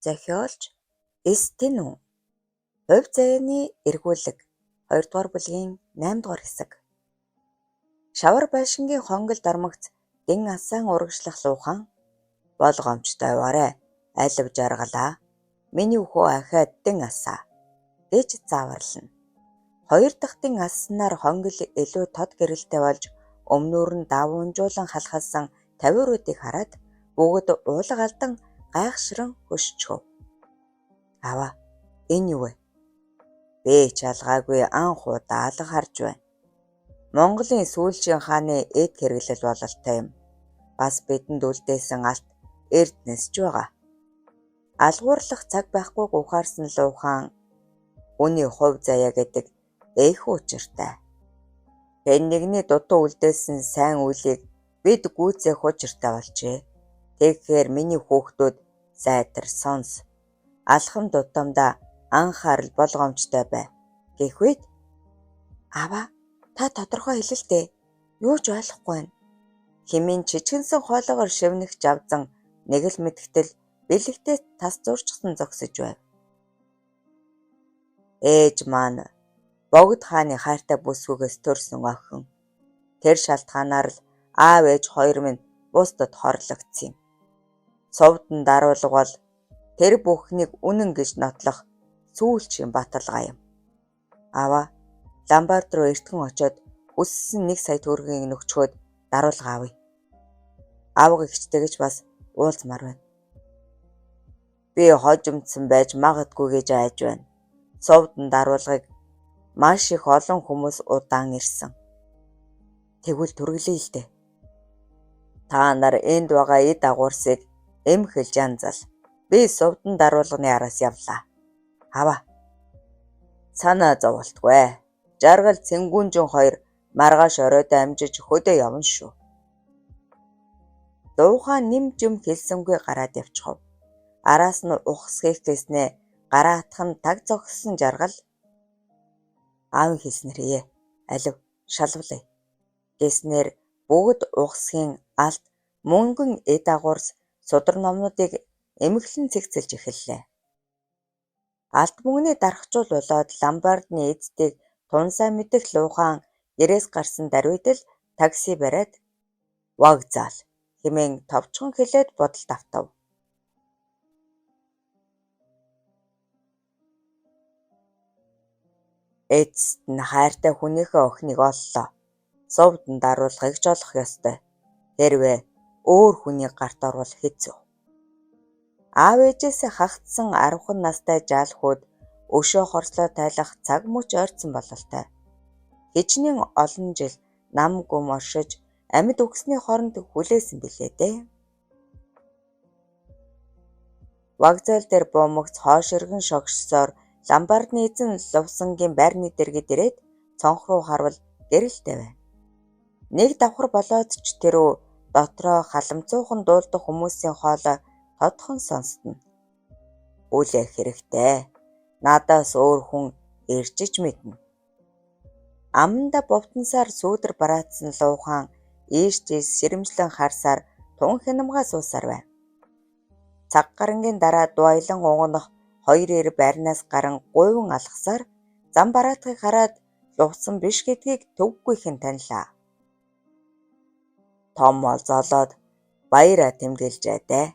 Зохиолч Стенү хувь заяаны эргүүлэг 2 дугаар бүлгийн 8 дугаар хэсэг. Шавар байшингийн хонгол дармагц дэн асаан урагшлах луухан болгоомжтой аваарай. Алив жаргалаа. Миний хөө ахаад дэн асаа гэж зааварлана. Хоёр дахь дэн асснаар хонгол илүү тод гэрэлтэй болж өмнөр нь давуунжуулан халахсан тавиуруудыг хараад бүгд уулга алдан гайхшран хөшчөв. Аваа, энэ юу вэ? Би чалгаагүй анх удаа алга харж байна. Монголын сүүлчийн хааны эд хэрэглэл бололтой юм. Бас бидэнд үлдээсэн алт эрдэнэс ч байгаа. Алгуурлах цаг байхгүй ухаарсан луухан үний хувь заяа гэдэг их учиртай. Нэгний дутуу үлдээсэн сайн үлийг бид гүйцээх учиртай болжээ. Тэгэхээр миний хүүхдүүд зайтар сонс. Алхам дутамдаа анхаарал болгоомжтой бай. Гэх үед аваа та тодорхой хэлэл дээ. Юу ч ойлгохгүй байна. Хэмээн чичгэнсэн хоолоогоор шивнэх жавзан нэг л мэдгэтэл бэлэгтээ тас зурчсан зогсож байв. Ээж маань богд хааны хайртай бүсгүйгээс төрсөн охин. Тэр шалтгаанаар л аав ээж хоёр минь бусдад хорлогдсон юм. Совдон даруулга бол тэр бүхнийг үнэн гэж нотлох сүүлчийн баталгаа юм. Аваа Ламбард руу эртхэн очиод хүссэн 1 сая төгрөгийг нөгчхөөд даруулга авъя. Аавга ихчтэйгэж бас уулзмаар байна. Би хожимдсан байж магадгүй гэж айж байна. Совдон даруулгыг маш их олон хүмүүс удаан ирсэн. Тэгвэл түргэлээ л дээ. Та нар энд байгаа эд агуурсыг эмхэлж янзал. Би совдон даруулганы араас явлаа. Аваа. Санаа зоволтгүй. Жаргал Цэнгүүнжин 2 маргааш оройд амжиж хөдөө явна шүү. Дуухан нэмж юм хэлсэнгүй гараад явчихав. Араас нь ухс хийх гэснээ гараа атхан таг зогссон жаргал аав хэлснэрээ алив шалвлаа гэснээр бүгд ухсхийн алт мөнгөн эд агуурс судар номнуудыг эмхлэн цэгцэлж эхэллээ. Алт мөнгөний дархжуул болоод Ламбардны эцдийг тунсаа мэдэх луухан гэрээс гарсан даруйдал такси бариад вокзал хэмээн товчхон хэлээд бодолд автав. Эцэст нь хайртай хүнийхээ охиныг оллоо. Совдон даруулгыг ч олох ёстой. Хэрвээ өөр хүний гарт орвол хэцүү. Аав ээжээсээ хагтсан 10 настай жаалхууд өшөө хорслоо тайлах цаг мөч ойрцсон бололтой. Хичнээн олон жил нам гүм оршиж амьд үгсний хоронд хүлээсэн билээ дээ. Вокзал дээр буумагц хоош иргэн шогшсоор Ламбардны эзэн Лувсангийн байрны дэргэд ирээд цонх руу харвал гэрэлтэй байна. Нэг давхар болоод ч тэрөө дотроо халамцуухан дуулдах хүмүүсийн хоолой тодхон сонстно. Үлээх хэрэгтэй. Надаас өөр хүн иржиж мэднэ. Аманда бовтонсаар сүүдэр бараацсан луухан ийш тийш сэрэмжлэн харсаар тун хянамгаа суусаар байна. Цаг гарангийн дараа дуайлан угнах 2 эр байрнаас гарan гуйван алхасаар зам бараатхыг хараад Лувсан биш гэдгийг төвггүйхэн танилаа. Том олзоолоод баяраа тэмдэглэжээ дээ.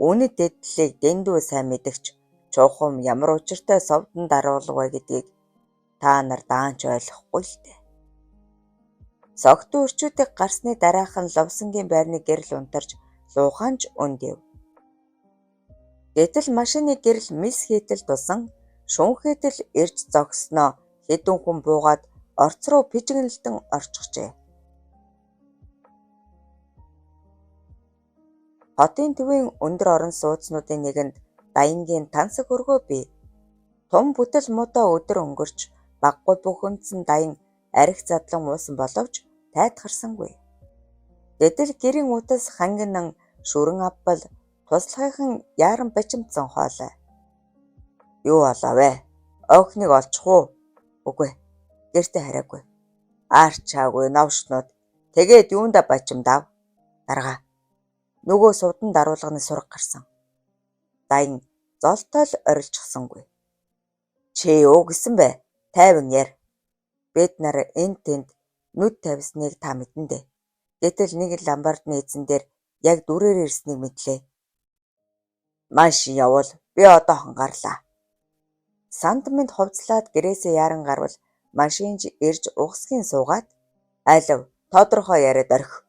Үнэт дэдлийг дэндүү сайн мэдэгч чухам ямар учиртай совдон даруулга вэ гэдгийг та нар даанч ойлгохгүй л дээ. Согтуу өрчүүдийг гарсны дараахан Лувсангийн байрны гэрэл унтарч лууханж өндив. Гэтэл машины гэрэл мис хийтэл тусан шүүнхээтэл ирж зогсноо хэдэн хүн буугаад орц руу пижигнэлтэн орчихжээ. Хотын төвийн өндөр орон сууцнуудын нэгэнд Даянгийн тансаг өргөө бий. Том бүтэл муудаа өдөр өнгөрч баггүй бухимдсан Даян арх задлан уусан боловч тайтгарсангүй. Гэтэл гэрийн утас хангинан шүрэн авбал туслахын яаран бачимдсан хоолой. Юу болоо вэ? Охиныг олчих уу? Үгүй. Гэртээ хараагүй. Аарчаагүй новшнууд. Тэгээд юунда бачимдав? Дарга. Нөгөө сувдан даруулганы сураг гарсан. Даян золтой л орилчихсангүй. Чи юу гэсэн бэ? Тайван яар. Бид нар энд тэнд нүд тавьсныг та мэдэн дээ. Гэтэл нэг ламбардны эзэн дээр яг дүрээр ирснийг мэдлээ. Маш явал би одоо хангарлаа. Сандминд хувцлаад гэрээсээ яран гарвал машинж ирж угсгийн суугаад алив тодорхой яриад орхи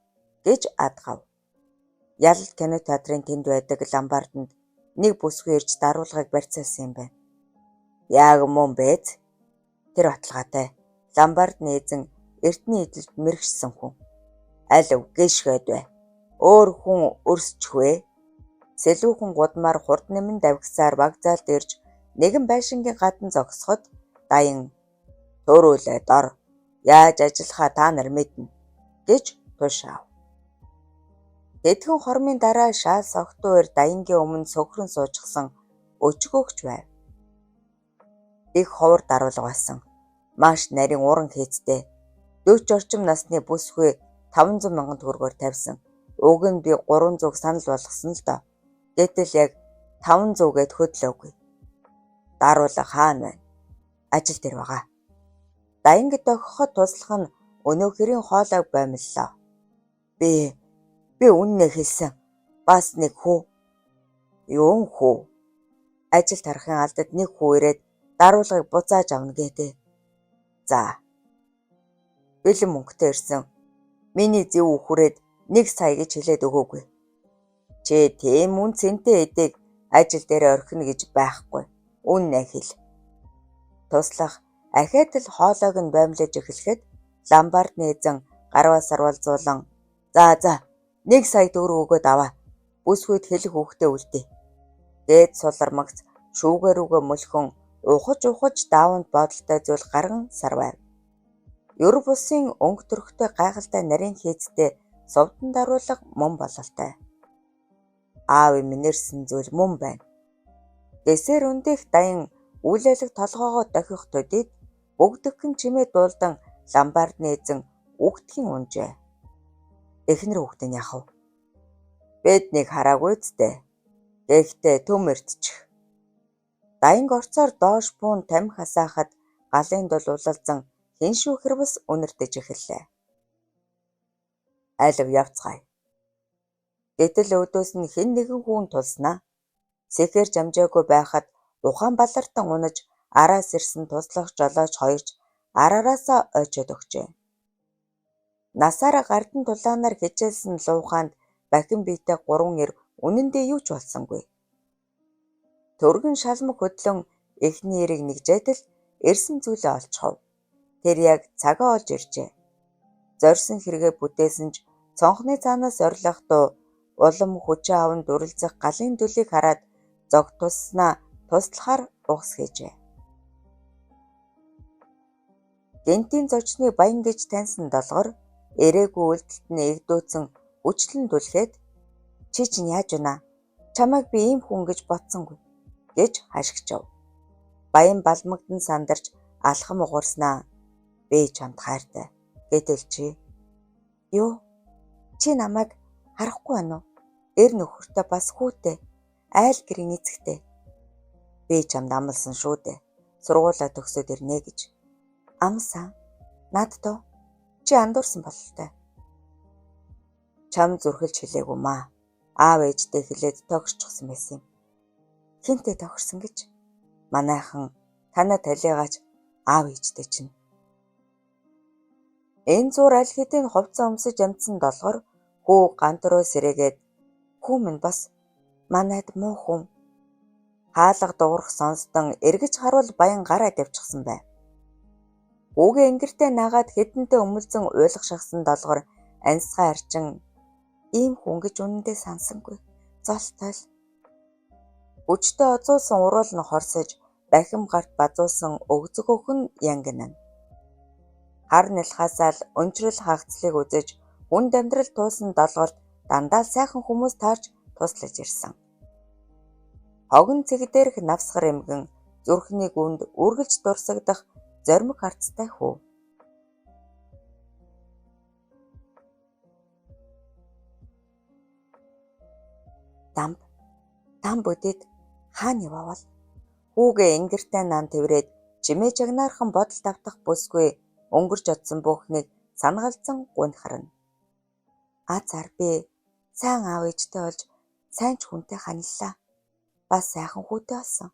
гэж адгав. Ялалт кино театрын тэнд байдаг ламбарданд нэг бүсгүй ирж даруулгыг барьцаалсан юм байна. Яг мөн бэз. Тэр баталгаатай ламбардны эзэн эртний эдлэлд мэрэгчсэн хүн. Алив гээшгээд бай. Өөр хүн өрсчихвэ. Сэлүүхэн гудмаар хурд нэмэн давгсаар вокзалд ирж нэгэн байшингийн гадна зогсоход даян төрүүлээ дор. Яаж ажиллахаа та нар мэднэ гэж тушаав. Тэдхэн хормын дараа шаал согтуур даянгийн өмнө сөхрөн суучихсан өчгөөгч байв. Их ховор даруулга байсан. Маш нарийн уран хийцтэй. 40 орчим насны бүсгүй 500 мянган төгрөгөөр тавьсан. Уг нь би 300-г санал болгосон л доо. Гэтэл яг 500-гээд хөдлөөгүй. Даруулга хаана байна? Ажил дээр байгаа. Даянг дохиход туслах нь өнөөхөрийн хоолойг боомллоо. Би үннээ хэлсэн. Бас нэг хүү. Юун хүү? Ажил тарахын алдад нэг хүү ирээд даруулгыг буцааж авна гэдэг. За. Бэлэн мөнгөтэй ирсэн. Миний зөв үхрээд 1 сая гэж хэлээд өгөөгүй. Чи тийм үн цэнтэй эдэг ажил дээр орхино гэж байхгүй. Үннээ хэл. Туслах ахаад л хоолойг нь боомлож эхлэхэд ламбардны эзэн гарваа сарвалзуулан за 1 сая төгрөг өгөөд аваа. Бүсгүйд хэлэх хүүхдээ үлдээ. Гээд сулармагц шүүгээр үгээ мөлхөн ухаж дааванд бодолтой зүйл гарган сарвайв. Ёр бусын өнгө төрхтэй гайхалтай нарийн хийцтэй совдон даруулга мөн бололтой. Аав минэрсэн зүйл мөн байна. Дэсээр өндөх даян үйлэлэг толгоогоо дохих төдийд бүгдгхэн чимээ дуулдан ламбардны эзэн үгтгийн унжээ. Эхнэр хүүхэд нь яхав. Биднийг хараагүй зү. Гэхдээ төмөрдчих. Даянг орцоор доош буун тамхи хасаахад галын дул улалзан хиншүү хэрвс үнэрдэж эхэллээ. Алив явцгаая. Гэтэл өдөөс нь хэн нэгэн хүн тулснаа. Сэхэр жамжаагүй байхад ухаан балартан унаж араас ирсэн туслах жолооч хоёрч араараасаа ойчоод өгчээ. Насаараа гардан тулаанаар хичээлсэн луухаанд бахин биетэй 3 эр үнэндээ юу ч болсонгүй. Төргөн шалмаг хөдлөн эхний эрийг нэгжээд л ирсэн зүйлээ олцхов. Тэр яг цагаа олж иржээ. Зорьсон хэрэгээ бүтээсэн ч цонхны цаанаас орилох дуу улам хүчээ аван дүрлзэх галын дүлийг хараад зог тусснаа туслахаар угс хийжээ. Гэнтийн зочны баян гэж таньсан долгор эрээгүй үйлдэлт нь эгдүүцэн хүчлэн түлхээд чи чинь яаж байна? Чамайг би ийм хүн гэж бодсонгүй гэж хашгичав. Баян балмагдан сандарч алхам угуурснаа. Би чамд хайртай. Гэтэл чи юу? Чи намайг харахгүй байна уу? Эр нөхөртэй бас хүүтэй. Айл гэрийн эцэгтэй. Би чамд амласан шүү дээ. Сургуулаа төгсөөд ирнэ гэж. Амсан. Над доо. Чи андуурсан бололтой. Чам зүрхэлж хэлээгүй маа. Аав ээжтэй хэлээд тохирчихсан байсан юм. Хинтээ тохирсон гэж? Манайхан танаа талигаач аав ээжтэй чинь. Энэ зур аль хэдийн хувцас өмсөж амтсан долгор хүү гантруу сэрээгээд хүү минь бас манайд муу хүн. Хаалга дуурах сонсдон эргэж харуул баян гараа давчихсан бай. Хүүгээ ингэртэй нагаад хэдэнтэй өмөлзөн уйлах шахсан долгор анисгай арчин ийм хүн гэж үнэндээ сансангүй. Золтой л. Хүчтэй озуулсан уруул нь хорсож бахим гарт базуулсан өгзөгөөх нь янгинана. Хар нэлхаасаа л өнчрөл хагцлыг үзэж хүнд амьдрал туусан долгорт дандаа сайхан хүмүүс таарч туслаж ирсэн. Хогон цэг дээрх навсгар эмгэн зүрхний гүнд үргэлж дурсагдах зоримог харцтай хүү. Дам бүдэд Хаана яваавал хүүгээ ингэртэй наан тэврээд чимээ жагнаархан бодол давтах бүсгүй өнгөрч одсон бүхнийг санагалзан гунь харна. Зар би сайн аав ээжтэй болж сайн ч хүнтэй ханиллаа. Бас сайхан хүүтэй болсон.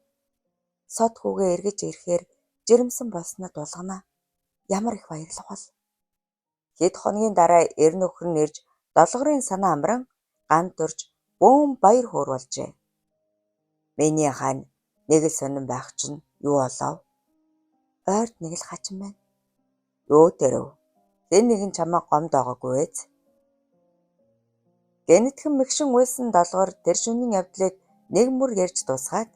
Сод хүүгээ эргэж ирэхээр жирэмсэн болснод булгана. Ямар их баярлах бол. Хэд хоногийн дараа эр нөхөр нь ирж долгорын санаа амран гант дурж бөөн баяр хуурвалжээ. Миний хань нэг л сонирн байх чинь юу болов? Ойрд нэг л хачин байна. Юу дэрв? Хэн нэгэн чамаа гомд байгаагүй ээ. Гэнэтхэн мэгшин уйлсан долгор тэр шөнийн явдлыг нэг мөр ярьж дуусгаад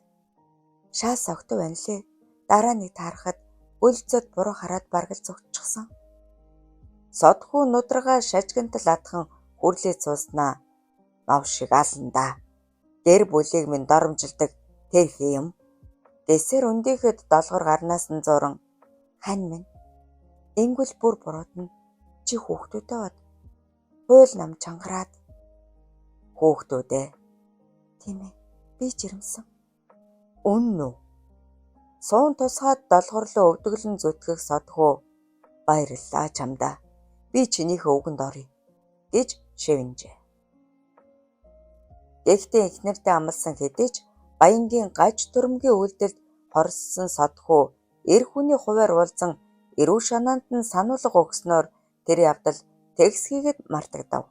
шаас огтов байна лээ. Дараа нэг таарахад гүйлцэд буруу хараад баргал зүгтчихсан. Содхүү нудрага шажгантал атхан хүрлээ цууснаа. Мав шиг аландаа. Гэр бүлийг минь доромжилдаг тэр юм. Дэсэр өндийхэд долгор гарнаас нь зуран хань минь. Ингүүл бүр буруудна. Чи хүүхдүүдээ бод. Хуйл нам чангараад. Хүүхдүүдээ. Тийм ээ. Би жирэмсэн. Үнэн үү? Суун тусгаад долгорлоо өвдөглөн зүтгэх содхүү. Баярлалаа чамдаа. Би чинийхээ үгэнд оръё гэж шивнэжээ. Гэхдээ эхнэртэй амласан хэдий ч Баянгийн гаж төрөмгийн үйлдэлд хорссон содхүү эр хүний хуваар уулзан эрүү шанаанд нь сануулга өгснөөр тэр явдал тэгсхийгэд мартагдав.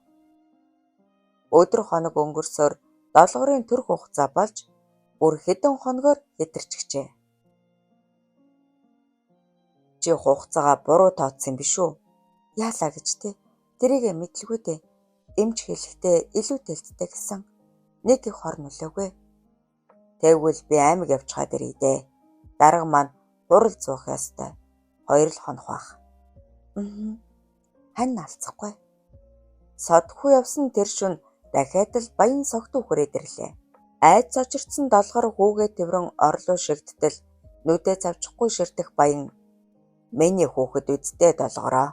Өдөр хоног өнгөрсөөр долгорын төрх хугацаа болж бүр хэдэн хоногор хэтэрчихжээ. Чи хугацаагаа буруу тооцсон биш үү? Яалаа гэж те. Тэрийгэ мэдлгүй дээ. Эмч хэлэхдээ илүү тэлцдэг гэсэн. Нэг их хор нөлөөгүй. Тэгвэл би аймаг явчихад ирье дээ. Дарга маань хурал зуух ёстой. 2 л хонох байх. Хань алцахгүй. Содхүү явсан тэр шөнө дахиад л баян согтуу хүрээд ирлээ. Айд цочирдсан долгор хүүгээ тэврэн орлоо шигдтэл нүдээ завчихгүй ширтэх Баян миний хүүхэд үсттэй долгороо.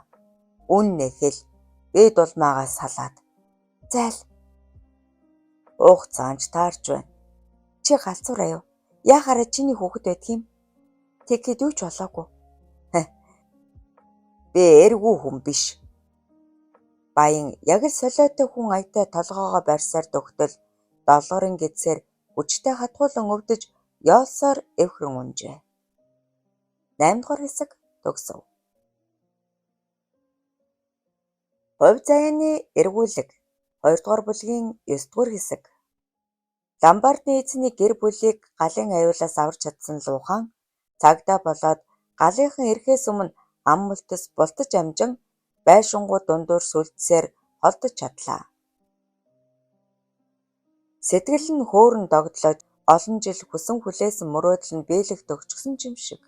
Үннээ хэл. Би дулмаагаас салаад. Зайл. Хугацаанд таарч байна. Чи галзуураа юу? Яахаараа чиний хүүхэд байдаг юм? Тэгэхэд юу ч болоогүй. Би эргүү хүн биш. Баян яг л солиотой хүн аятай толгоогоо барьсаар дөгтөл долгорын гэдсээр хүчтэй хатгуулан өвдөж ёолсоор эвхрэн унжээ. 8 дугаар хэсэг төгсөв. Хувь заяаны эргүүлэг 2 дугаар бүлгийн 9 дугаар хэсэг. Ламбардны эзний гэр бүлийг галын аюулаас аварч чадсан Луухан цагдаа болоод галынхан ирэхээс өмнө ам мөлтөс бултаж амжин байшингуу дундуур сүлдсээр холдож чадлаа. Сэтгэл нь хөөрөн догдлож олон жил хүсэн хүлээсэн мөрөөдөл нь биелэгт өгчихсөн юм шиг.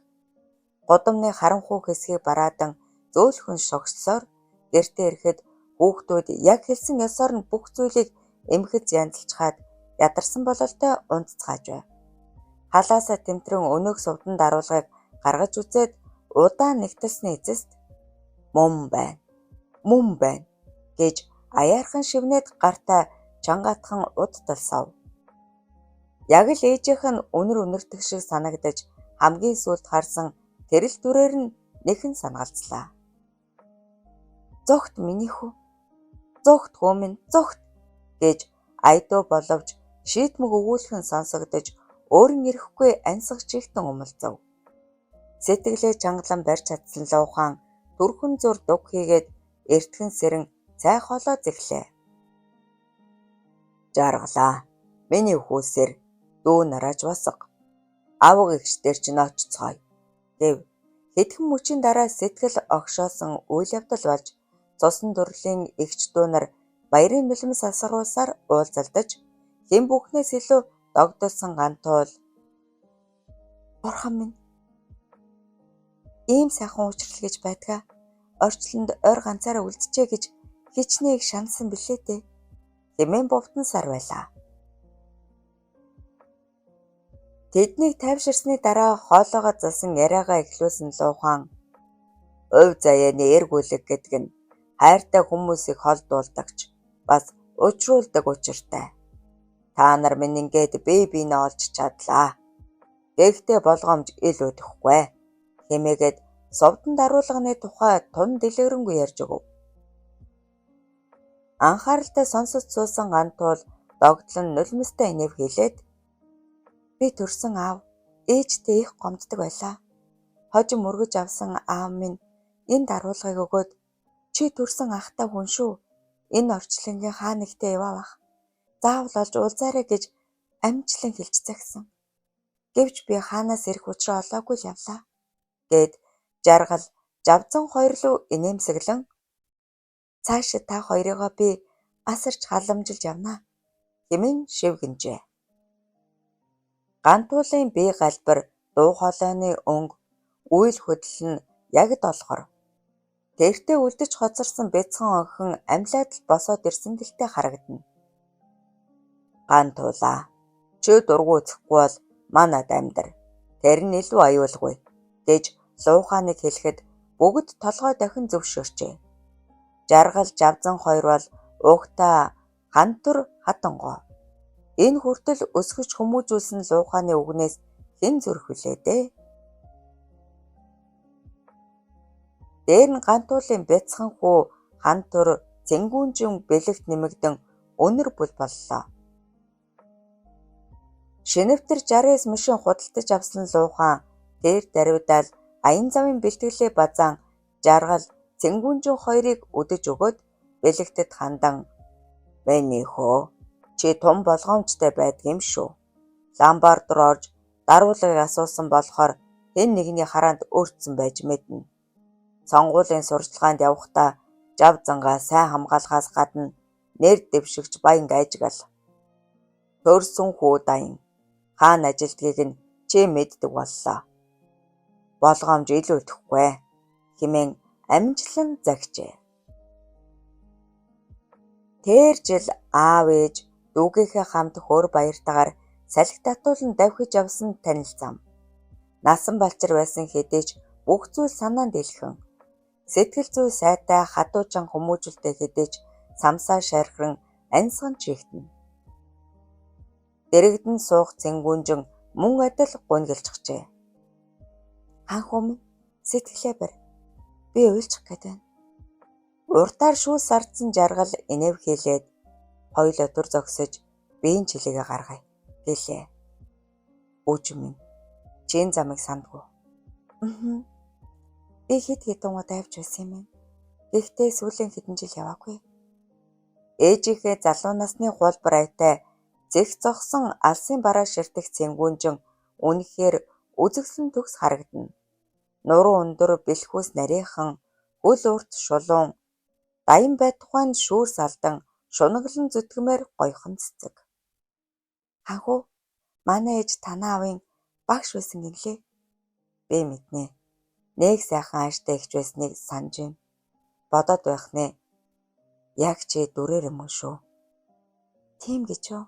Гудамны харанхуй хэсгийг бараадан зөөлхөн шогцсоор гэртээ ирэхэд хүүхдүүд яг хэлсэн ёсоор нь бүх зүйлийг эмхэц янзалчхаад ядарсан бололтой унтцгааж байв. Халаасаа тэмтрэн өнөөх сувдан даруулгыг гаргаж үзээд удаан нэгтэлсний эцэст мөн байна гэж аяархан шивнээд гартаа чангаатхан удталсав. Яг л ээжийнх нь өнөртөх шиг санагдаж хамгийн сүүлд харсан тэрэл дүрээр нь нэхэн сангалцлаа. Зогт миний хүү. Зогт хүү минь зогт гэж айдуу боловч шийдмэг өгүүлхэн сонсогдож өөрийн ирэхгүй ансах чихтэн умалцав. Сэтгэлээ чангалан барьж чадсан Луухан түрхэн зур дуг хийгээд эртхэн сэрэн цай холоо зэглээ. Жаргалаа. Миний хүүсэр дүү нарааж басга. Авга ихчдэр чинь очицгоё. Гэв хэдхэн мөчийн дараа сэтгэл огшоосон үйл явдал болж цусан дурлалын эгч дүү нар баярын нулимс асгаруулсаар уулзалдаж хэн бүхнээс илүү догдолсон гантуул. Бурхан минь. Ийм сайхан уучрал гэж байдгаа. Орчлонд ойр ганцаараа үлджээ гэж хичнээн шансан билээ дээ. Хэмээн бовтонсаар байлаа. Тэднийг тайвширсны дараа хоолоогоо залсан яриагаа эхлүүлсэн Луухан хувь заяаны эргүүлэг гэдэг нь хайртай хүмүүсийг холдуулдагч бас учруулдаг учиртай. Та нар минь ингээд бие биенээ олж чадлаа. Гэхдээ болгоомж ил өдөхгүй хэмээгээд совдон даруулганы тухай тун дэлгэрэнгүй ярьж өгөв. Анхааралтай сонсож суусан Гантуул догтлон нулимстай инэв хэлээд би төрсөн аав ээжтэй их гомддог байлаа. Хожим мөргөж авсан аав минь энэ даруулгыг өгөөд чи төрсөн ахтай хүн шүү. Энэ орчлонгийн хаа нэгтээ яваах. Заавал олж уулзаарай гэж амжилан хэлж загсан. Гэвч би хаанаас ирэх учраа олоогүй л явлаа. Гэд жаргал Жавзан хоёр руу инээмсэглэн цаашид та хоёрыгоо би асарч халамжилж явна хэмээн шивгэнжээ. Гантуулын бие галбар дуу хоолойны өнгө үйл хөдлөл нь яг долохор тэртээ үлдэж хоцорсон бяцхан охин амьлаад л босоод ирсэн гэлтэй харагдана. Гантуулаа чи дургу үзэхгүй бол манад амьдар. Тэр нь илүү аюулгүй гэж лууханыг хэлэхэд бүгд толгой дахин зөвшөөрчээ. Жаргал Жавзан хоёр бол угтаа хантур хатангоо. Энэ хүртэл өсгөж хүмүүжүүлсэн лууханы үгнээс хэн зүрх хүлээ дээ. Дээр нь Гантуулын бяцхан хүү хантур цэнгүүнжин бэлэгт нэмэгдэн өнөр бүл боллоо. Шинэвтэр 69 мөшийн худалдаж авсан луухан дээр даруйдаал аян замын бэлтгэлээ базаан жаргал цэнгүүнжин хоёрыг өдөж өгөөд бэлэгтэд хандан "Миний хөө чи тун болгоомжтой байдгийм шүү. Ламбард руу орж даруулгыг асуусан болохоор хэн нэгний хараанд өөртсөн байж мэднэ. Сонгуулийн сурчлагаанд явахдаа Жавзангаа сайн хамгаалахаас гадна нэр дэвшигч баян ажигал. Төрсөн хүү даян хаана ажилдгийг нь чи мэддэг боллоо. Болгоомж илүү өдөхгүй хэмээн амжилан загчээ. Тэр жил аав ээж дүүгийнхээ хамт хөр баяртайгаар салхи татуулан давхиж явсан танил зам. Насан балчир байсан хэдий ч бүх зүйл санаанд илхэн. Сэтгэл зүй сайтай хадуужан хүмүүжүүлтэй хэдий ч самсаа шархран амьсган чигтэн. Дэрэгдэн суух цэнгүүнжин мөн адил гунгэлжчихжээ. Анхүү минь сэтгэлээ барь. Би уйлчих гээд байна. Уртаар шүүс сардсан жаргал инэв хийлээд хоёулаа төр зогсож биеийн чилээгээ гаргая гэлээ. Өөч минь чин замыг сандгүй. Би хэд хэдэн удаа авч байсан юм байна. Гэхдээ сүүлийн хэдэн жил яваагүй. Ээжийнхээ залуу насны гуулбар айтай зэх зогсон алсын бараа ширтэх цэнгүүнжин үнэхээр үзэгсэн төгс харагдана. Нуруу өндөр бэлхүүс нарийнхан хөл урт шулуун даян байтугайн шүүрс алдан шунаглан зүтгэмээр гойхон цэцэг. Ханхүү манай ээж танаа аавын багш байсан гинлээ. Би мэднэ. Нэг сайхан ааштай ихч байсныг санаж байна. Бодоод байх нэ. Яг чи дүрээр юм шүү. Тийм гэж юу?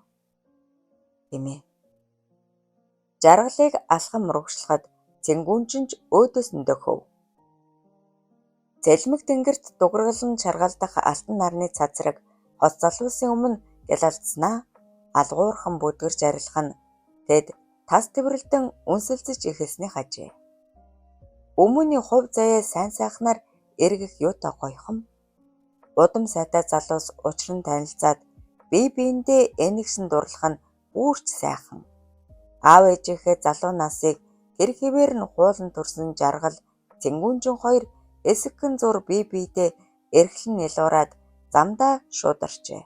Хэмээ. Жаргалыг алхам мурагшлахад цэнгүүнжинж өөдөөс нь дөхөв. Цэлмэг тэнгэрт дуграглан шаргалдах алтан нарны цацраг хос залуусын өмнө гялалцснаа алгуурхан бүдгэрж арилах нь тэд тас тэврэлдэн үнсэлцэж ихэсний хажээ. Өмнөний хувь заяа сайн сайхнаар эргэх юутай гойхон. Удам сайтай залуус учран танилцаад бие биендээ энэгшин дурлах нь бүрч сайхан. Аав ээжийнхээ залуу насыг тэр хэвээр нь хуулан төрсөн жаргал цэнгүүнжин хоёр эсэгхэн зур бие биедээ эрхлэн нялуураад замдаа шуударчээ.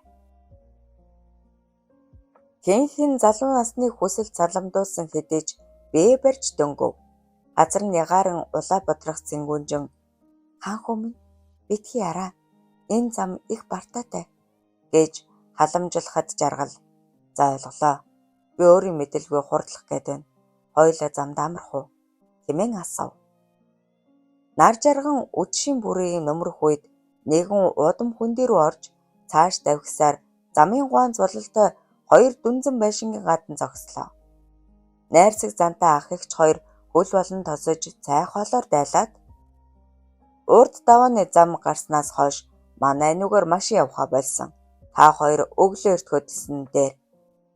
Хинхэн залуу насны хүсэл цаламдуулсан хэдий ч бие барьж дөнгөв. Газар нь ягааран улаа бодрох цэнгүүнжин хаанхүү минь битгий араа. Энэ зам их бартаатай гэж халамжлахад жаргал за ойлголоо. Би өөрийн мэдэлгүй хурдлах гээд байна. Хоёулаа замд амрах уу хэмээн асуув. Нар жарган үдшийн бүрийн нөмрөх үед нэгэн удам хөндөй рүү орж цааш давхисаар замын гуанз бололтой хоёр дүнзэн байшингийн гадна зогслоо. Найрсаг зантай ах эгч хоёр хөл болон тосож цай хоолоор дайлаад урд давааны зам гарснаас хойш манай нүгээр машин явхаа болсон. Та хоёр өглөө эрт хөдөлсөн дээр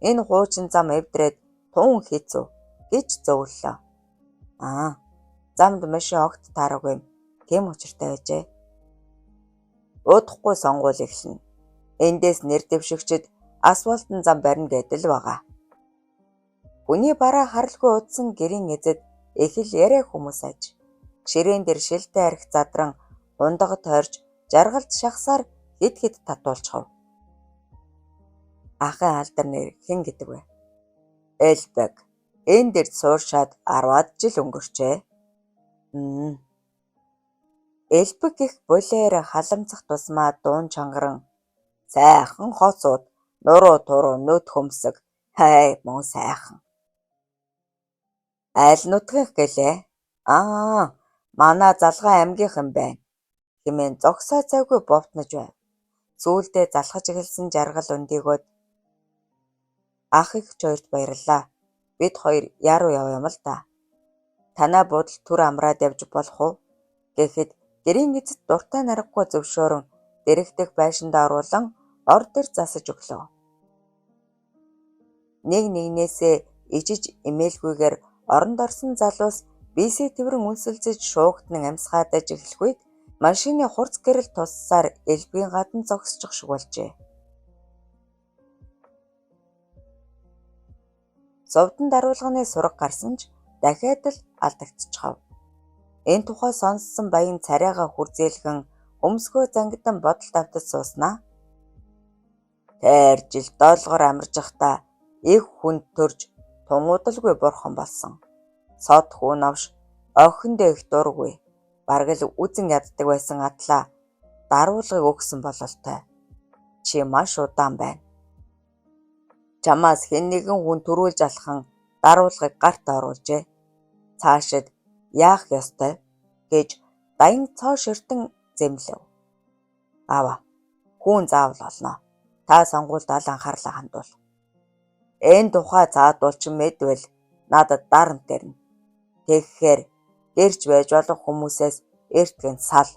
Энэ хуучин зам эвдрээд тун хийцүү гэж зөвлөлөө. Замд машин огт таараагүй юм. Тийм учиртай байжээ. Удахгүй сонгуул эхэлнэ. Эндээс нэр дэвшигчид асфальтын зам барина гэдэл байгаа. Хүний бараа харалгүй удсан гэрийн эзэд их л яриа хүмүүс аж. Ширээн дээр шилтэй арх задран ундаг тойрч жаргалд шахсаар хэд хэд татуулчихв. Ахын алдар нэр хэн гэдэг вэ? Элбэг. Энэ дэрд сууршаад 10-аад жил өнгөрчээ. Элбэг их булээр халамцах тусмаа дуун чангаран сайхан хоцууд нуруу туруу нүд хөмсөг мөн сайхан. Аль нутгийнх гэлээ? Манай Залгаа аймгийнхан байна. Хэмээн зогсоо цайгүй бовтнож байв. Сүүлдээ залхаж эхэлсэн жаргал өндийгөөд ах их хоёрт баярлаа. Бид хоёр яруу яв юм л да. Танай буудал түр амраад явж болох уу? Гэхэд гэрийн эцэд дуртай наргагүй зөвшөөрөн дэрэгдэх байшиндаа оруулан ор дээр засаж өглөө. Нэг нэгнээсээ ижиж эмээлгүйгээр оронд орсон залуус бисээ тэврэн үнсэлцэж шуугтан амьсгаадаж эхлэх үед машины хурц гэрэл туссаар элбгийн гадна зогсчих шиг болжээ. Зовдон даруулганы сураг гарсан ч дахиад л алдагдчихав. Энэ тухай сонссон баян царайгаа хүрзээлгэн өмсгөө зангидан бодолд автаж сууснаа. Тэр жил доолгоор амарч явахдаа их хүнд төрж тунгуудалгүй бурхан болсон. Сод хүн авш охиндөө их дургүй. Бараг л үзэн яддаг байсан атлаа даруулгыг өгсөн бололтой. Чи маш удаан байна. Чамаас хэн нэгэн хүн төрүүлж алхан даруулгыг гарт оруулжээ. Цаашид яах ёстой гэж даян цоо ширтэн зэмлэв. Хүн заавал олно. Та сонгуульд ал анхаарлаа хандуул. Энэ тухай заадуулчин мэдвэл надад дарамт ирнэ. Тэгэхээр гэрч байж болох хүмүүсээс эртхэн сал.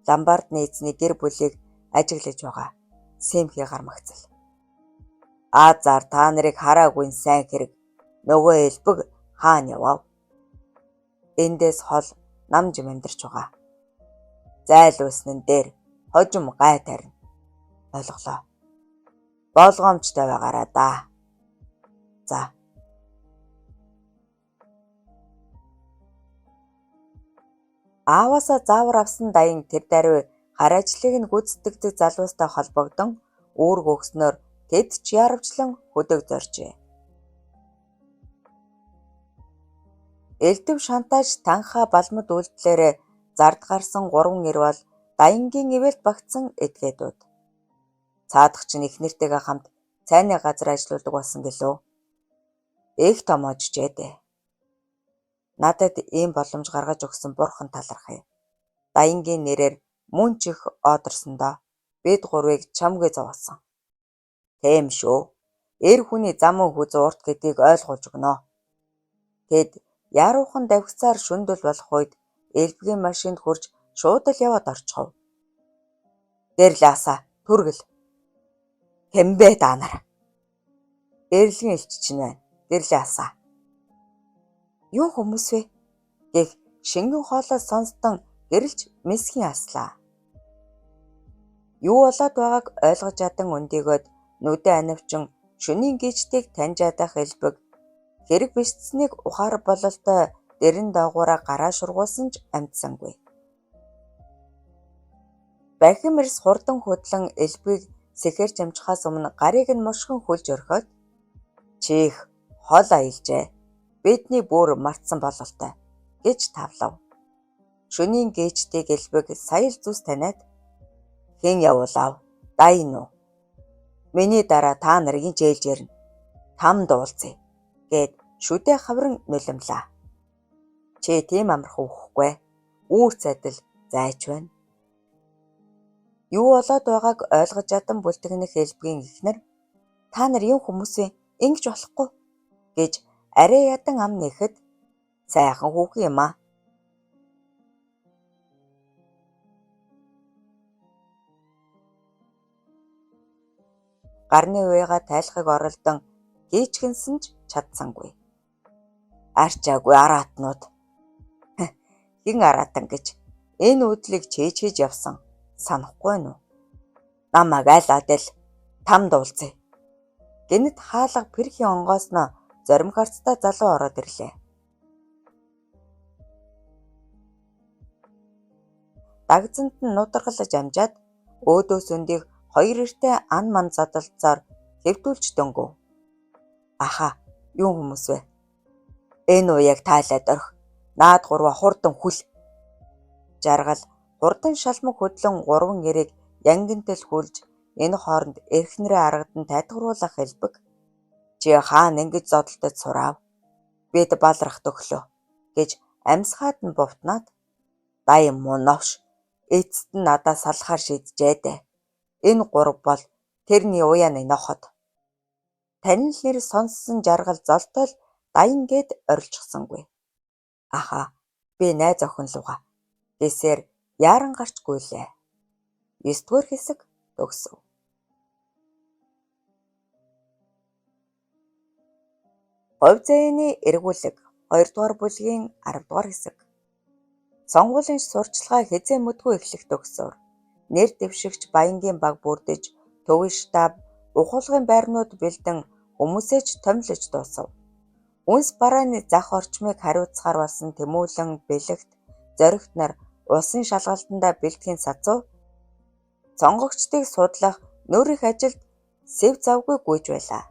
Ламбардны эзний гэр бүлийг ажиглаж байгаа. Сэмхий гармагцал. Зар та нарыг хараагүй сайн хэрэг. Нөгөө элбэг хаана явав? Эндээс хол намжим амьдарч байгаа. Зайлуулсан дээр хожим гай тарина. Ойлголоо. Болгоомжтой байгаараа да. За. Ааваасаа заавар авсан даян тэр даруй хар ажлыг нь гүйцэтгэдэг залуустай холбогдсон үүрэг өгснөөр тэд ч яарвчлан хөдөг зоржээ. Элдэв шантааж танхаа балмад үйлдэлээр зард гарсан 3 эр бол Даянгийн ивэлд багтсан эдгээдүүд. Цаадах чинь их нэртэйгээ хамт цайны газар ажилладаг болсон гэлөө. Их томоожжээ дээ. Надад ийм боломж гаргаж өгсөн бурхан талархъя. Даянгийн нэрээр мөн ч их одорсондоо бид гурвыг чамгүй зовоосон. Тийм шүү. Эр хүний зам хүз урт гэдгийг ойлгуулж өгнө. Тэд яруухан давхицаар шүндэл болох үед элбгийн машинд хурж шууд л яваад орчихов. Гэрлээсаа түргэл. Хэмбэ та нар. Эрлэгийн элч чинь байна. Гэрлээсаа. Юу хүмүүс вэ? Гэх шингэн хоолоос сонсдон гэрэлж месхийн аслаа. Юу болоод байгааг ойлгож ядан өндийгөөд нүдэ анивчин шөнийн гişтийг таньжаадах элбэг хэрэг бишцнийг ухаар бололтой дэрэн доогуураа гараа шургуулсан ч амтсангүй. Бахим эрс хурдан хөдлөн элбгийг сэхэрч амжихаас өмнө гарыг нь мушгин хөлж орхиод чих хол аялжээ. Бидний бүр мартсан бололтой гэж тавлав. Шөнийн гişтийг элбэг сая л зүс таниад хэн явуулав? Дайн уу? Миний дараа та нарыг жээлж ярина. Там дуулцъя гэд шүдэ хавран нулимлаа. Чи тийм амархан үхэхгүй. Үүрц адил зайч байна. Юу болоод байгааг ойлгож ядан бүлтгэнэх элбгийн эхнэр та нар юм хүмүүс вэ? Ингэж болохгүй гэж арай ядан ам нэхэд сайхан хүүхэн юм аа. Гарны уяага тайлахыг оролдон гүйчгэнсэн ч чадсангүй. Арчаагүй араатнууд. Хин араатан гэж энэ үүдлийг чийж явсан санахгүй нү. Намайг айлаад л тамд уулзъя. Гэнэт хаалга перхийн онгоосноо зоримхарцтай залуу ороод ирлээ. Дагзанд нь нударгалж амжаад өөдөөс өндийг хоёр эртээ ан ман задалцаар хэвдүүлж дөнгөв. Аха, юу хүмүүс вэ? Энэ уяаг таалаад орх. Наад гурва хурдан хүл. Жаргал хурдан шалмаг хөдлөн гурван эрийг янгинтэл хүлж энэ хооронд эрхнэрээ аргадан тайлгаруулах хэлбэг. Чи хаана ингэж зодолдож сураав? Бид балрах төглөө гэж амьсгаад нь бувтнаад дайм муу новш эцэст нь надаа салахаар шийджээ дээ. Энэ гурав бол тэрний уяаны ноход. Танил нэр сонссон жаргал золтой л даян гээд орилчихсангүй. Аха, би найз охин луга гэсээр яаран гарч гуйлээ. 9-р хэсэг төгсөв. Говь зээний эргүүлэг 2-р бүлгийн 10-р хэсэг. Сонгуулийн сурчлагаа хэзээ мэдгүй эхлэх төгсөөр нэр дэвшигч Баянгийн баг бүрдэж төвийн штаб ухуулгын байрнууд бэлдэн хүмүүсээч томилж дуусав. Үнс барааны зах орчмыг хариуцахаар болсон тэмүүлэн бэлэгт зоригт нар улсын шалгалтандаа бэлтгэхийн сацуу сонгогчдыг судлах нөр их ажилд сэв завгүй гүйж байлаа.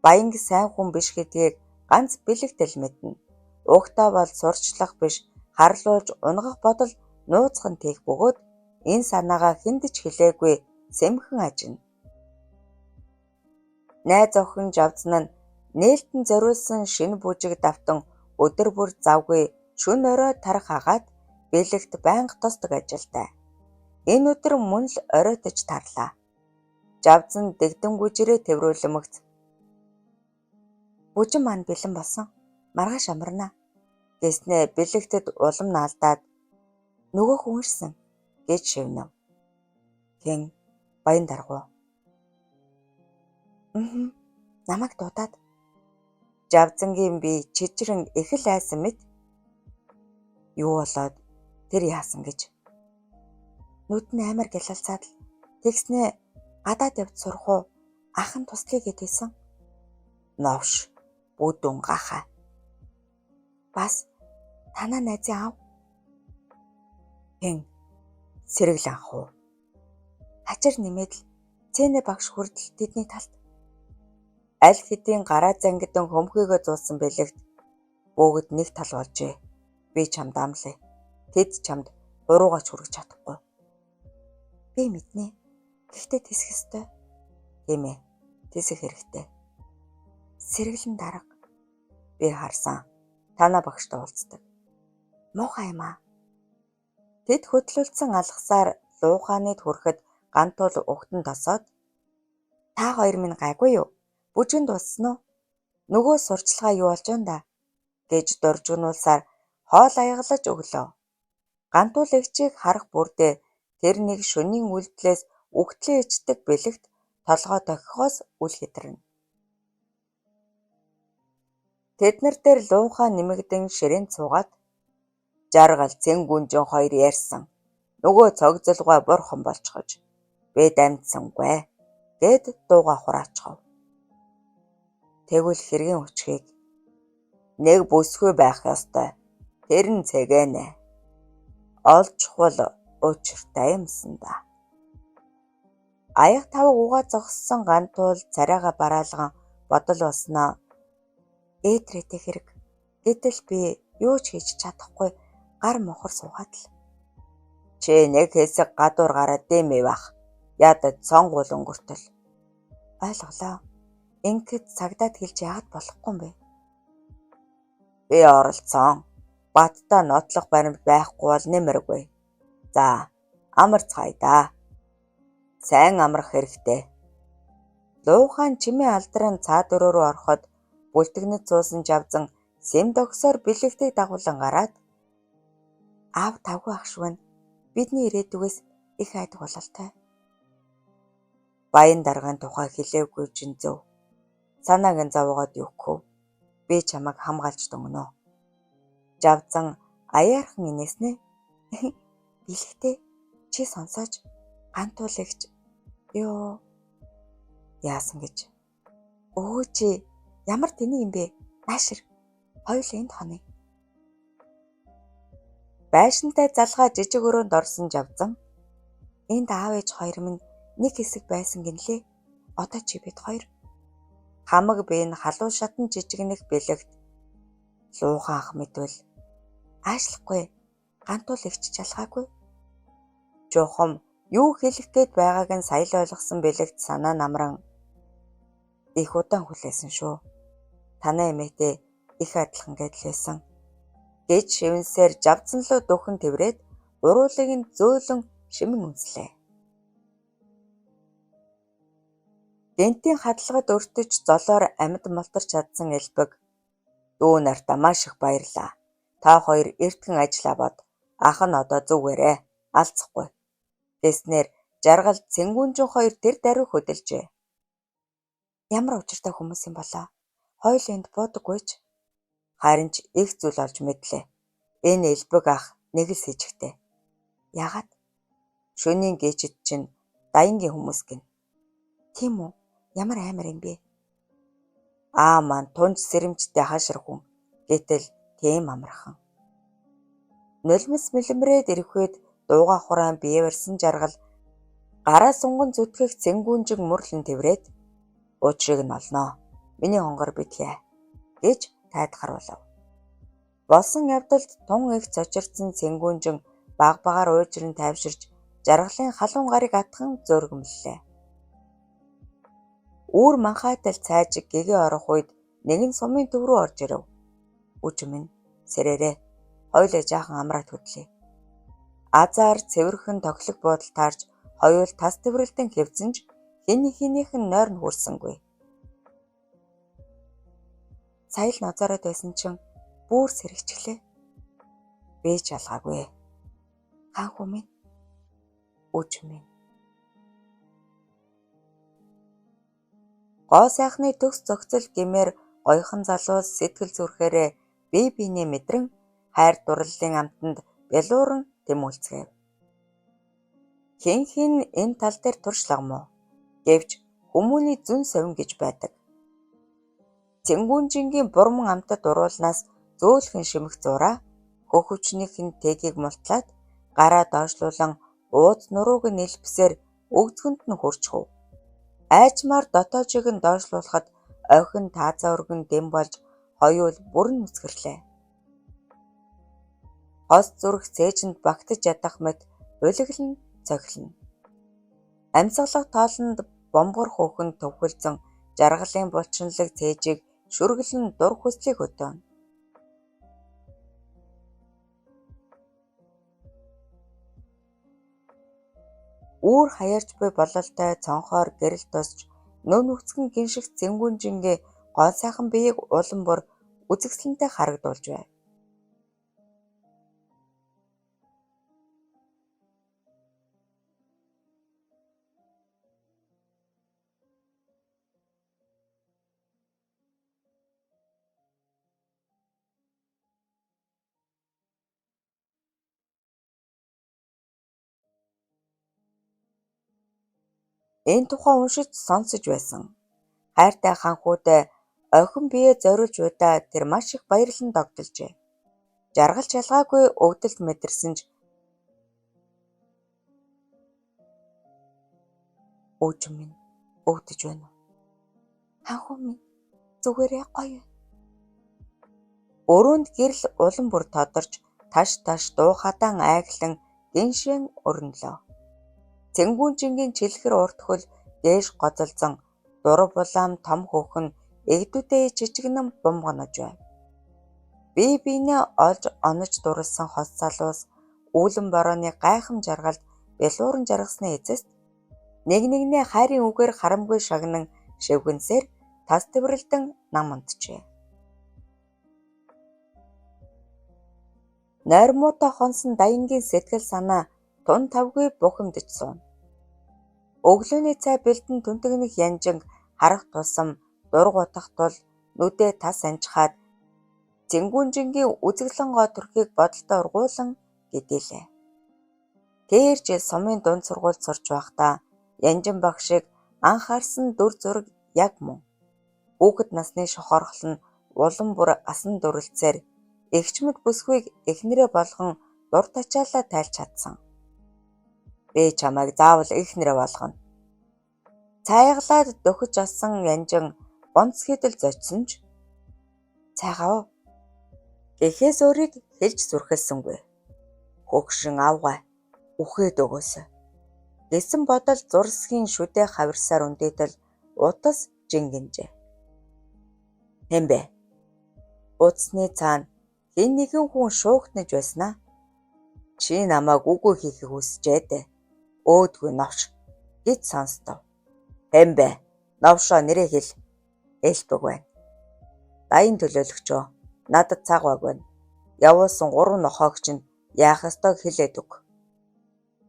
Баянг сайн хүн биш гэдгийг ганц бэлэгтэл мэднэ. Угтаа бол сурчлах биш харлуулж унгах бодол нууцхан тээх бөгөөд энэ санаагаа хэнд ч хэлээгүй сэмхэн ажина. Найз охин жавцан нь нээлтэн зориулсан шинэ бүжиг давтан өдөр бүр завгүй шүн орой тарах хагаад бэлэгт байнга тосдог ажилтай. Энэ өдөр мөн л оройтож тарлаа. Жавцан дэгдэн гүжирээ тэврүүлэмэгц. Бүжин маань бэлэн болсон. Маргааш амарна гэснээ бэлэгтэд улам наалдаад нөгөө хүн ирсэн гэж шивнэв. Хэн Баян даргуу. Намайг дуудаад. Жавцангийн би чичрэн их л айсан мэд. Юу болоод тэр яасан гэж. Нүд нь амар гялалцаад л тэгснээ гадаад явж сурах уу ахын туслая гэдээсэн. Новш бүдүн гахаа. Бас танаа найзын аав. Хэн сэргэл анх уу. Хачир нэмээд л цэнэ багш хүрдэл тэдний талд. Аль хэдийн гараа зангидан хөмхийгөө зуулсан бэлэгт бөөгд нэг тал болжээ. Би чамд амлая. Тэд чамд хуруугаач хүргэж чадахгүй. Би мэднэ. Гэхдээ тисэх ёстой. Тийм ээ. Тисэх хэрэгтэй. Сэргэлэн дарга. Би харсан. Танаа багштай уулздаг. Муухай юм аа. Тэд хөдлөлдсөн алгасаар луугааныг хүрэхэд гантуул угтан тосоод та хоёр минь гайгүй юу? Бүжин дууссан уу? Нөгөө сурчлагаа юу болж байна да? Гэж дуржигнуулсаар хоол аягалаж өглөө. Гантуул эгчийг харах бүрдээ тэр нэг шөнийн үйлдэлээс үгтлээ ичдэг бэлэгт толгой тохихоос үл хэтэрнэ. Тэднэр дээр луухаа нэмэгдэн ширээн цуугаад жаргал цэнгүнжин хоёр ярьсан. Нөгөө цогцолгой бурхан болчихож би дамжсангүй гэд дууга хураачхав. Тэгвэл хэргийн өчхийг нэг бүсгүй байх ёстой. Тэр нь цэгэнэ. Олчхвал учиртай юмсан да. Аяг тавг угаа зогссон гантуул царайгаа бараалган бодол болсноо ээтрэтэ хэрэг. Гэтэл би юу ч хийж чадахгүй гар мохор суугаад л. Чи нэг хэсэг гадуур гараад дэмээ бах. Ядад сонгуул өнгөртөл. Ойлголоо. Ингээд цагдаад хэлж яагаад болохгүй юм бэ? Би оролцсон. Баттай нотлох баримт байхгүй бол нэмэргүй. За, амарцгаая да. Сайн амрах хэрэгтэй. Луугаан чимээ алдран цаад өрөө рүү ороход бүлтгэнэт суусан жавзан сэм догсоор бэлэгтийг дагуулan гараад аав тавгүй ах швэн бидний ирээдүгээс их айдаг бололтой. Баян даргын тухай хэлээгүй чинь зөв. Санааг нь зовоогоод өгөх. Би чамайг хамгаалж дөнгөнө. Жавзан аяархан инээснэ. Бэлэгтэй чи сонсооч гантуулагч ёо яасан гэж. Өө чи ямар тэний юм бэ? Наашир хоёул энд хонё. Байшинтай залгаа жижиг өрөөнд орсон Жавзан энд аав ээж хоёр минь нэг хэсэг байсан гинлээ. Одоо чи бид хоёр. Хамаг биеийн халуун шатан жижигнэх бэлэгт луухан ах мэдвэл аашлахгүй гантуулагч чалгаагүй. Жохом юу хэлэх гээд байгааг нь сая л ойлгосон бэлэгт санаа намран их удаан хүлээсэн шүү. Танай эмээтэй их адилхан гэдэл байсан. Гэж шивнсээр Жавзан руу дөхөн тэврээд уруулыг нь зөөлөн шимэн үнслээ. Гэнтийн хадлагад өртөж золоор амьд мултарч чадсан элбэг дүү нартаа маш их баярлаа. Та хоёр эртгэн ажиллаа бод. Ах нь одоо зүгээрээ алцахгүй. Гэснээр жаргал Цэнгүүнжин хоёр тэр даруй хөдөлжээ. Ямар учиртай хүмүүс юм болоо. Хоёул энд буудаггүй ч. Харин ч их зүйл олж мэдлээ. Энэ элбэг ах нэг л сэжигтэй. Яагаад? Шөнийн гээчид чинь Даянгийн хүмүүс гин. Тийм үү? Ямар амар юм бэ? Маань тунж сэрэмжтэй хашир хүн. Гэтэл тийм амархан. Нулимс мэлэмрээд ирэхүйд дууга хураан биевэрсэн жаргал гараа сунган зүтгэх Цэнгүүнжиг мөрлөн тэврээд уучрыг нь олноо. Миний хонгор битгий гэж тайлхаруулав. Болсон явдалд тун их цочирдсан Цэнгүүнжин баг багаар уужрын тайвширч жаргалын халуун гарыг атхан зөөргөмллээ. Үүр манхайтал цайжиг гэгээ орох үед нэгэн сумын төв рүү орж ирэв. Үч минь сэрээрээ хоёулаа жаахан амраад хөдлөе. Азар цэвэрхэн тоглох буудал таарч хоёул тас тэврэлтэн хэвцэн ч хинийх нь нойр нь хүрсэнгүй. Сая л ноцороод байсан чинь бүр сэрэгчлээ. Би ч алгаагүй. Хаанхүү минь? Үч минь. Гоо сайхны төгс зохицол гэмээр гоёхон залуус сэтгэл зүрхээрээ бие биенээ мэдрэн хайр дурлалын амтанд бялууран тэмүүлцгээв. Хэн энэ тал дээр туршлагамуу гэвч хүмүүний зүн совин гэж байдаг. Цэнгүүнжингийн бурман амтад уруулнаас зөөлхөн шимэх зураа хөхөвчнийхэн тэгийг мултлаад гараа доошлуулан ууз нурууг нь нэлбсээр өгзгөнд нь хурчхав. Айчмаар дотоожиг нь доошлуулахад ойхин таазаа өргөн дэм болж хоёул бүрэн нүцгэрлээ. Хос зүрх цээжинд багтаж ядах мэт улиглан цохилно. Амьсгалах тоолонд бомгор хөөхөнд төвхөлзөн жаргалын булчинлаг цээжийг шүргэлэн дур хүслийг өтөөно. Үүр хаярч буй бололтой цонхоор гэрэл тусч нөн үцгэн гинших Цэнгүүнжингээ гол сайхан биеийг улам бүр үзэгсэлэнтэй харагдуулж байв. Энэ тухай уншиж сонсож байсан. Хайртай ханхүүтэй охин бие зориулж удаа тэр маш их баярлан догдолжээ. Жаргал шалгаагүй өвдөлт мэдэрсэн ч өөч минь өвдөж байна уу? Ханхүү минь зүгээрээ гоё. Өрөөнд гэрэл улам бүр тодорч таш дуу хадаан айглан гиншэн өрнөлөө. Цэнгүүнжингийн чихэр урт хөл дээш гоцолзон дурав булаам том хөөхн эгдүүтэй жижигнэн бумганаж байв. Бие биенээ олж онож дурлсан хос залуус үүлэн борооны гайхам жаргалд бялууран жаргасны эцэст нэгнээ хайрын үгээр харамгүй шагнан шивгэнсээр тас тэврэлтэн нам унтжээ. Нойрмуутай хонсон Даянгийн сэтгэл санаа тун тавгүй бухимдж сууна. Өглөөний цай бэлдэн түнтэгнэх янжинг харах тусам дургутах тул нүдээ тас анжихаад Цэнгүүнжингийн үзэглэн гоо төрхийг бодолтой ургуулan гэдээлээ. Тэр жил сумын дунд сургуульд сурч байхдаа Янжин багшийг анхаарсан дүр зураг яг мөн. Хүүхэд насны шохорхол нь улам бүр асан дүрлцээр эгчмэд бүсгүйг эхнэрээ болгон дур тачаалаа тайлж чадсан. Би чамайг заавал эхнэрээ болгоно. Цайглаад дөхөж асан Янжин гонц хийдэл зочсон ч цайгаа гэхээс өөрийг хэлж зүрхэлсэнгүй. Хөгшин авгай үхээд өгөөсэй гэсэн бодол зурсхийн шүдэ хавирсаар үндийтэл утас жингэнжээ. Хэмбэ? Утасны цаана хэн нэгэн хүн шуугтнаж байснаа. Чи намайг үгүй хийхийг хүсчээ дээ. Өөдгүй новш гэж сонстов. Хэмбэ? Новшоо нэрээ хэл. Элбэг байна. Даян төлөөлөгчөө. Надад цаг баг байна. Явуулсан 3 нохоог чинь яах ёстойг хэлээд өг.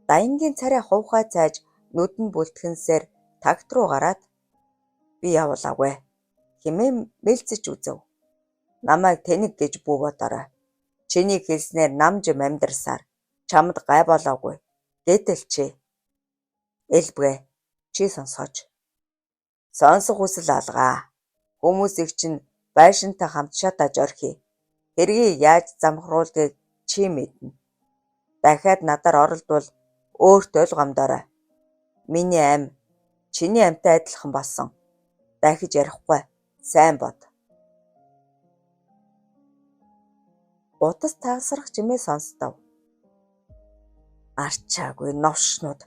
Даянгийн царай хувхай цааж нүдэн бүлтгэнсээр тагт руу гараад би явуулаагүй хэмээн мэлцэж үзв. Намайг тэнэг гэж бүү бодоорой. Чиний хэлснээр намжим амьдрсаар чамд гай болоогүй. Гэтэл чи элбгэ чи сонсгооч. Сонсох хүсэл алгаа. Хүмүүсийг чинь байшинтай хамт шатааж орхий. Хэргийг яаж замхруулдгийг чи мэднэ. Дахиад надаар оролдвол өөртөө л гомдоорой. Миний ам чиний амьтай адилхан болсон. Дахиж ярихгүй. Сайн бод. Утас тагсрах чимээ сонстов. Арчаагүй новшнууд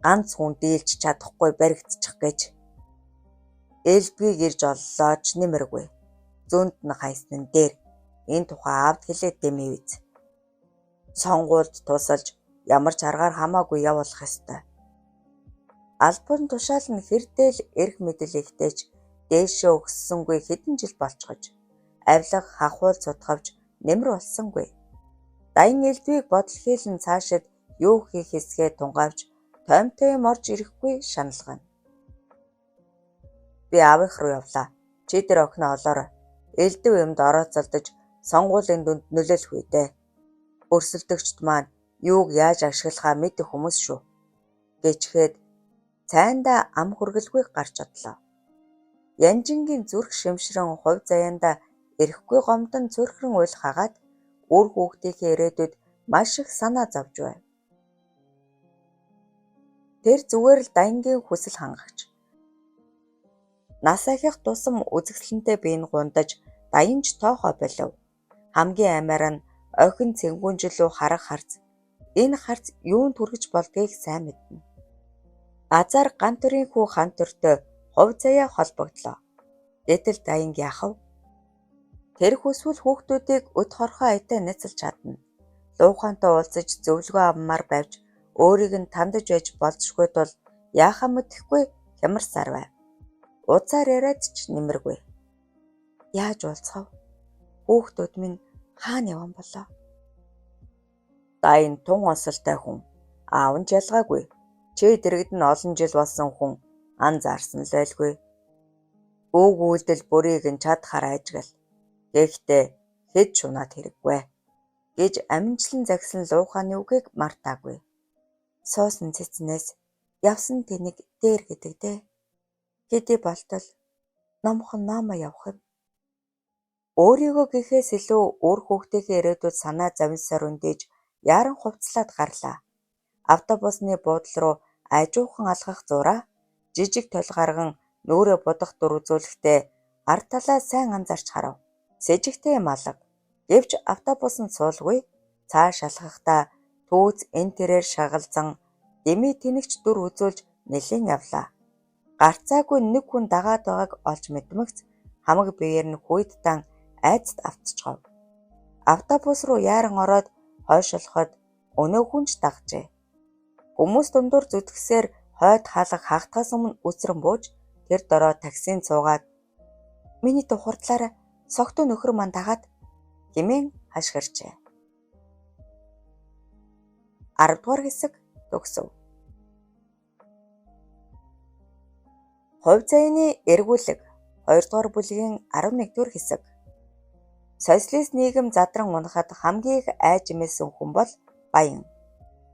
ганц хүн дийлж чадахгүй баригдчих гэж. Элбгийг ирж оллоо ч нэмэргүй. Зөнд нь хайсан дээр энэ тухай аавд хэлээд дэмий биз. Сонгуульд тусалж ямар ч аргаар хамаагүй явуулах ёстой. Албан тушаал нь хэрдэл эрх мэдэл ихтэйч дээшээ өгссөнгүй хэдэн жил болчихож авилга хахуул цутгавж нэмэр болсонгүй. Даян элдвийг бодол хийлэн цаашид юу хийх хэсгээ тунгавж тоймтой юм орж ирэхгүй шаналгана. Би аавынх руу явлаа. Чи тэр охиноо олоорой. Элдв юмд орооцолдож сонгуулийн дүнд нөлөөлөх үедээ. Өрсөлдөгчд маань юуг яаж ашиглахаа мэдэх хүмүүс шүү. Гэчгээд цайндаа ам хүргэлгүй гарч одлоо. Янжингийн зүрх шимшрэн хувь заяанда эрэхгүй гомдон цөрхрөн уйл хагаад үр хүүхдийнхээ ирээдүйд маш их санаа зовж байв. Тэр зүгээр л Даянгийн хүсэл хангагч. Нас ахих тусам үзэсгэлэнтэй биеийг гундаж Даянч тоохоо болов. Хамгийн аймаар нь охин Цэнгүүнжил рүү харах харц. Энэ харц юунд хүргэж болдгийг сайн мэднэ. Азар гант төрийн хүү хан төртөө хувь заяа холбогдлоо. Гэтэл Даянг яахав? Тэр хүсвэл хүүхдүүдийг өд хорхоо аятай нэцэлж чадна. Луухантай уулзаж зөвлөгөө авмаар байвч өөрийг нь тандаж байж болзошгүй тул яахаа мэдэхгүй хямарсаар байв. Узаар яриад ч нэмэргүй. Яаж уулзах вэ? Хүүхдүүд минь хаана явсан болоо? Даян тун онцолтой хүн. Аав нь ялгаагүй. Чи дэрэгд нь олон жил болсон хүн анзаарсан л байлгүй. Үг үйлдэл бүрийг нь чадхаар ажигал. Гэхдээ хэд шунаад хэрэггүй гэж аминчлан загсан Лууханы үгийг мартаагүй. Суусан цэцнээс явсан тэнийг дээр гэдэг дээ. Хэдий болтол номхон наамаа явах юм. Өөрийгөө гэхээс илүү өөр хүүхдийнхээ ирээдүйд санаа зовнисоор үндэж яаран хувцлаад гарлаа. Автобусны буудлын руу ажуухан алхах зураа жижиг толгарган нүүрээ будах дур үзүүлэхдээ ар талаа сайн анзаарч харав. Сэжигтэй юм алга. Гэвч автобусанд суулгүй цааш алхахдаа түүц эн тэрээр шагалзан дэмий тэнэгч дүр үзүүлж нэлээд явлаа. Гарцаагүй нэг хүн дагаад байгааг олж мэдмэгц хамаг биеэр нь хүйдтан айцад автчихав. Автобус руу яаран ороод хойшолоход өнөө хүн ч дагжээ. Хүмүүс дундуур зүтгэсээр хойд хаалга хаагтахаас өмнө үсрэн бууж тэр дороо таксинд суугаад миний тухардлаараа согтуу нөхөр маань дагаад хэмээн хашгирчээ. 10 дугаар хэсэг төгсөв. Хувь заяаны эргүүлэг 2 дугаар бүлгийн 11-р хэсэг. Сошиалист нийгэм задран унахад хамгийн их айж эмээсэн хүн бол баян.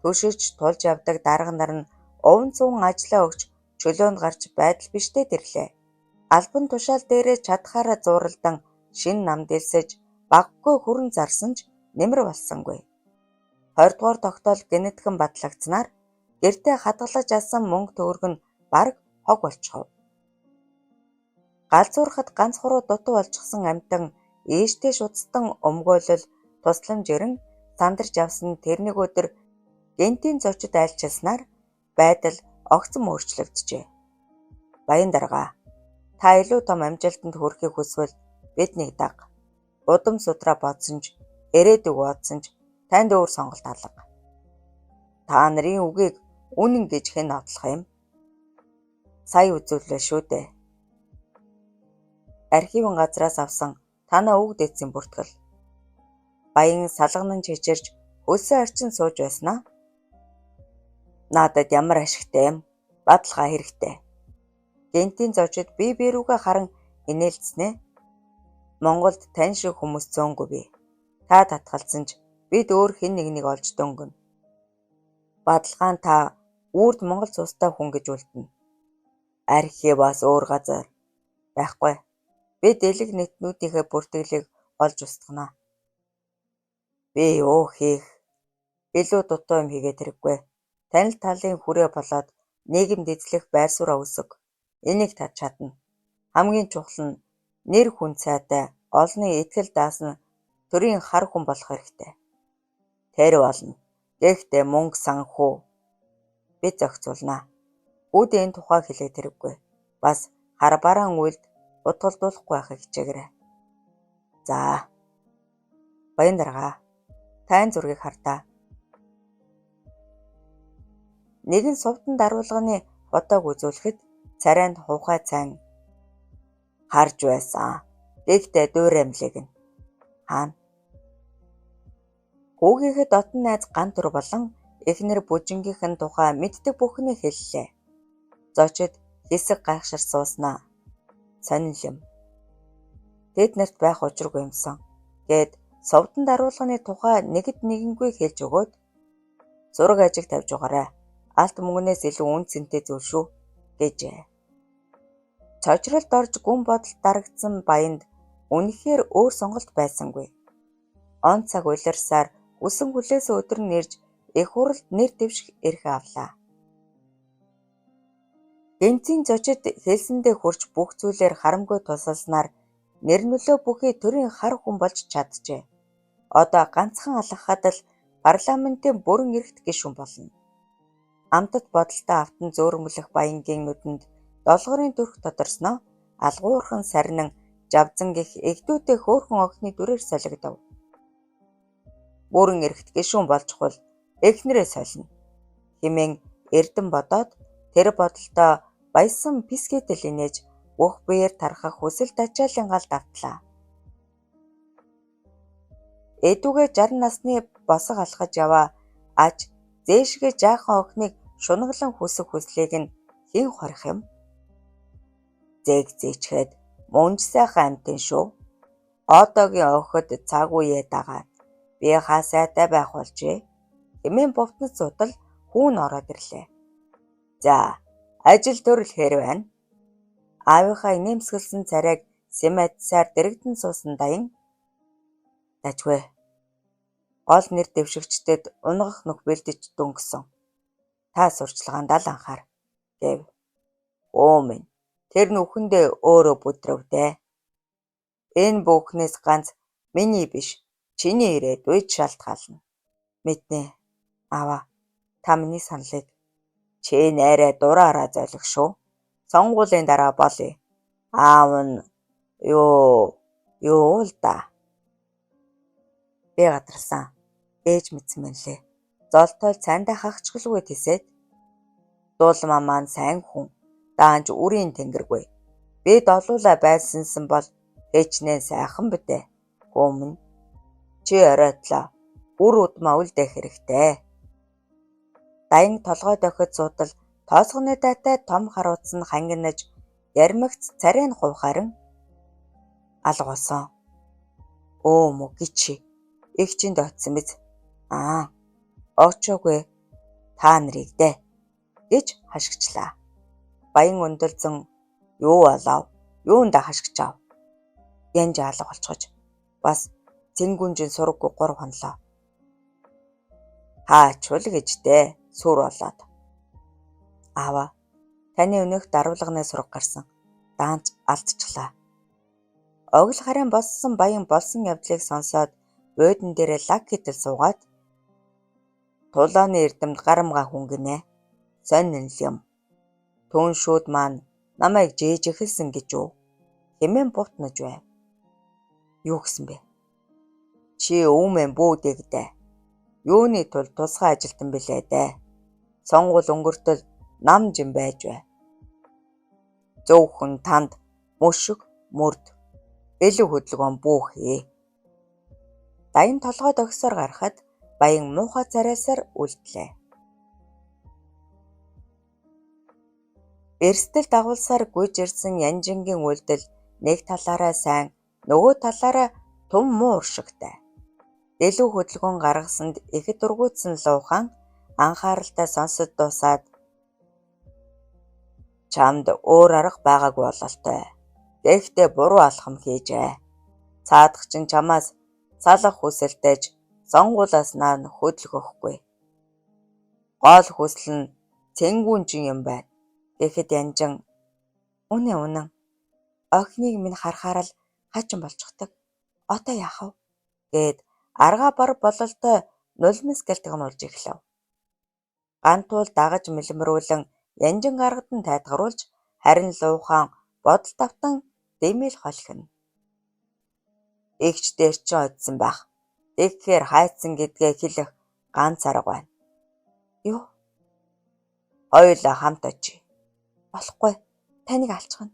Төшөж тулж явдаг дарга нар нь уван зүүн ажиллаа өгч чөлөөнд гарч байдал биштэй тэрлээ. Албан тушаал дээрээ чадхаараа зууралдан шин нам дэлсэж баггүй хүрэн зарсан ч нэмэр болсонгүй. 20 дугаар тогтоол генетхэн батлагдсанаар гэртээ хадгалаж асан мөнгө төгрөг нь бараг хог болчихов. Галзуурахад ганц хуруу дутуу болчихсон амьтан ээжтэй шуцтан өмгөөлөл тусламж ирэн сандарч явсан тэрнийг өдөр гентийн зочид айлчилснаар байдал огцом өөрчлөгдөжээ. Баян дарга, та илүү том амжилтанд хүрэхийг хүсвэл биднийг даг. Удам судраа бодсон ч ирээдүг бодсон ч танд өөр сонголт алга. Та нарын үгийг үнэн гэж хэн нотлох юм? Сая үзүүлвэ шүү дээ. Архивын газраас авсан танаа үг дэцсийн бүртгэл. Баян салганан чичирж хөлсөн арчин сууж байснаа. Надад ямар ашигтай юм? Бадлага хэрэгтэй. Гентийн зочид бие рүүгээ харан инээлцснэ. Монголд тань шиг хүмүүс зөөнгүй бий. Та татгалзсан ч бид өөр хэн нэгнийг олж дөнгөнө. Бадлагаан та үрд Монгол цустай хүн гэж үлдэнэ. Архиваас өөр газар байхгүй. Бид элэг нэтнүүдийнхээ бүртгэлийг олж устгана. Би юу хийх? Илүү дутуу юм хийгээд хэрэггүй. Танил талын хүрээ болоод нийгэмд эзлэх байр сууриа өсөг. Энийг та чадна. Хамгийн чухал нь нэр хүн сайтай, олонний итгэл даасан төрийн хар хүн болох хэрэгтэй. Тэр болно. Гэхдээ мөнгө санхүү бид зохицуулна. Үүд энэ тухай хэлээд хэрэггүй. Бас хар бараан үйлд утгалдуулахгүй байхыг хичээгээрэй. За. Баян дарга. Тайн зургийг хартаа. Нэгэн сувдан даруулганы фотог үзүүлэхэд царайнд хувхай цайн харж байсан. Тэгтээ дөөр амлиг нь. Хаана? Хүүгийнхээ дотн найз ган түр болон эхнэр бүжингийнхэн тухай мэддэг бүхнийг хэллээ. Зочид хэсэг гайхшир сууснаа. Сонин юм. Тэд нарт байх учиргүй юмсан. Гэд сувдан даруулганы тухай нэгд нэгэнгүй хэлж өгөөд зураг ажиг тавьж байгаарай. Алт мөнгнөөс илүү үн цэнтэй зүйл шүү гэжээ. Цочролд орж гүн бодолд дарагдсан баянд үнэхээр өөр сонголт байсангүй. Он цаг улирсаар үсэн хүлээсэн өдөр нь ирж их хуралд нэр дэвших эрх авлаа. Генцийн зочид хэлсэндээ хурж бүх зүйлээр харамгүй тусалснаар нэр нөлөө бүхий төрийн хар хүн болж чаджээ. Одоо ганцхан алхахад л парламентын бүрэн эрхт гишүүн болно. Амтд бодолтой автан зөөрмөлөх баянгийн нүдэнд долгорын дүрх тодорсноо алгуурхан сарнин жавзан гих эгдүүтэй хөөхөн охины дүрээр солигдов. Бүрэн эрхт гишүүн болж хул эхнэрээ солино. Хэмээн эрдэн бодоод тэр бодолтой баясан пискэтэл инээж бүх биеэр тархах хүсэл тачаалын галд автлаа. Эдүгээ 60 насны босго алхаж яваа аж зээшгээ жаахан охиныг шунаглан хүсэх хүслийг нь хэн хорих юм? Зэг зээчхэд мунж сайхан амтэн шүү. Одоогийн охид цаг үеэ дагаад би хаа сайтай байх болжээ. Хэмээн бовтнод суудал хүүн ороод ирлээ. За, ажил төрөл хэр байна? Аавынхаа инээмсэглсэн царайг сэмэтсаар дэрэгдэн суусан даян. Дажгүй. Гол нэр дэвшигчдэд унгах нүх бэлдэж дүнгсэн. Та сурчлагаандаа л анхаар гэв. Минь тэр нүхэндээ өөрөө бүдрөвдээ. Энэ бүхнээс ганц миний биш, чиний ирээдүйд шалтгаална. Мэднэ. Аваа, та миний саналыг чи нээрээ дураараа золих шүү. Сонгуулийн дараа болъё. Аав нь юу л да. Би гадарсан. Ээж мэдсэн мэнлээ. Золтой цайндаа хахчгалгүй тэсээд. Дуулмаа маань сайн хүн. Даанч үрийн тэнгэргүй. Би долуулаа байсансан бол хэчнээн сайхан битээ. Гүмэн. Чи оройтлоо. Үр удмаа үлдэх хэрэгтэй. Даян толгой дохид суудал тооцооны дайтай том харуулсан хангинаж Ярмагц царай нь хувхаран алга болсон. Өө мөгичи. Игчинд очсон биз? Очоогүй. Та нарыг дээ гэж хашгичлаа. Баян өндөлзөн юу болов? Юунда хашгичав? Янж алга болчихож бас цэнгүнжин сураггүй 3 хонлоо. Хаачвал гэжтэй сүр болоод. Аава, таны өнөөх дарвалганы сураг гарсан. Даанч алдчихлаа. Огл харин болсон баян болсон явдлыг сонсоод буудан дээрээ лаг хитэл суугаад тулааны эрдэмд гарамга хүнгэнэ. Сонин л юм. Түүн шүүд маань намайг жээж эхэлсэн гэж үү? Хэмээн бутнаж байв. Юу гэсэн бэ? Чи өвмэн бүүдэгдэ. Юуны тул тусгай ажилтан билээ дээ. Сонгуул өнгөртөл намжин байж бай. Зөвхөн танд мөшөг мөрд илүү хөдөлгөөн бүүхээ. Даян толгой догсоор гарахад баян муухай царайсаар үлдлээ. Эрсдэл дагуулсаар гүйж ирсэн Янжингийн үйлдэл нэг талаараа сайн, нөгөө талаараа тум муу уршигтай. Илүү хөдөлгөөн гаргасанд ихэд дургуутсан Луухан анхааралтай сонсож дуусаад чамд өөр арга байгаагүй бололтой. Тэгэхдээ буруу алхам хийжээ. Цаадах чинь чамаас салах хүсэлтэйж сонгуулаас наан хөдөлгөхгүй. Гол хүсэл нь цэнгүүнжин юм байна. Тэгэхэд Янжин үнэн охиныг минь харахаар л хаачин болчихдаг. Одоо яах вэ? Гэд аргаа бар бололтой нулимс гэлтгнуулж эхлэв. Гантуул дагаж мэлмрүүлэн Янжин гаргад нь тайтгаруулж харин Луухан бодол давтан дэмэл холхино. Игч дээр ч одсон байх. Тэгэхээр хайцсан гэдгээ хэлэх ганц арга байна. Юу? Хоёулаа хамт очие. Болохгүй. Таныг алчхана.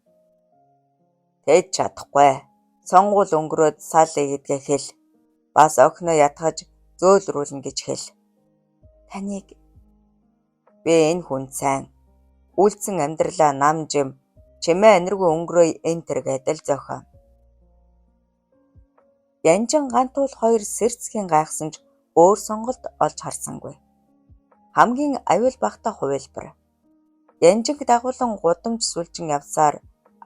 Тэд чадахгүй. Сонгуул өнгөрөөд сал гэдгээ хэл. Бас охиноо ятгаж зөөлрүүлнэ гэж хэл. Таныг би энэ хүн сайн. Үлдсэн амьдралаа намжим чимээ аниргүй өнгөрөөй энтер гэдэл зохион. Янжин гантуул хоёр сэрцгийн гайхсанж өөр сонголт олж харсангүй. Хамгийн аюул багтаа хувилбар. Янжинг дагуулan гудамж сүлжин явсаар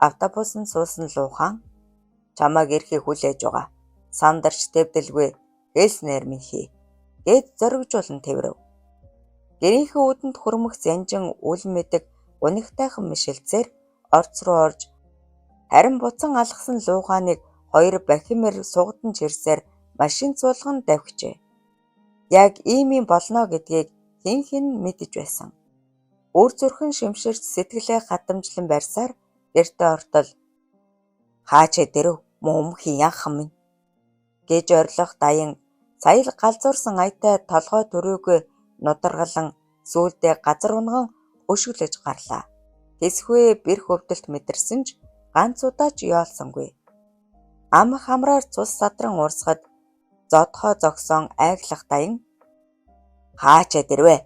автобусанд суусан Луухан чамайг эрхийг хүлээж байгаа. Сандарч төвдөлгүй хэлснээр минь хий. Гэд зоригжуулан тэврэв. Гэрийнхээ үүдэнд хөрмөгц Янжин үл мэдэг гунигтайхан мишилцээр орц руу орж харин буцан алгасан Лууханыг хоёр бахимэр сугадан чирсээр машин цуулган давхижээ. Яг ийм юм болно гэдгийг хэн мэдэж байсан. Үр зүрхэн шимширч сэтгэлээ хатамжлан барьсаар гэртээ ортол хаачаа дэрв мөмхийн яхан минь гэж орилох даян сая л галзуурсан аятай толгой төрөөгүй нударгалан сүүлдээ газар унган өшөглөж гарлаа. Тэсхвээ бэрх өвдөлт мэдэрсэн ч ганц удаа ч яолсонгүй. Ам хамраар цус садран уурсахад зодхоо зогсон айглах даян хаачаа дэрвэ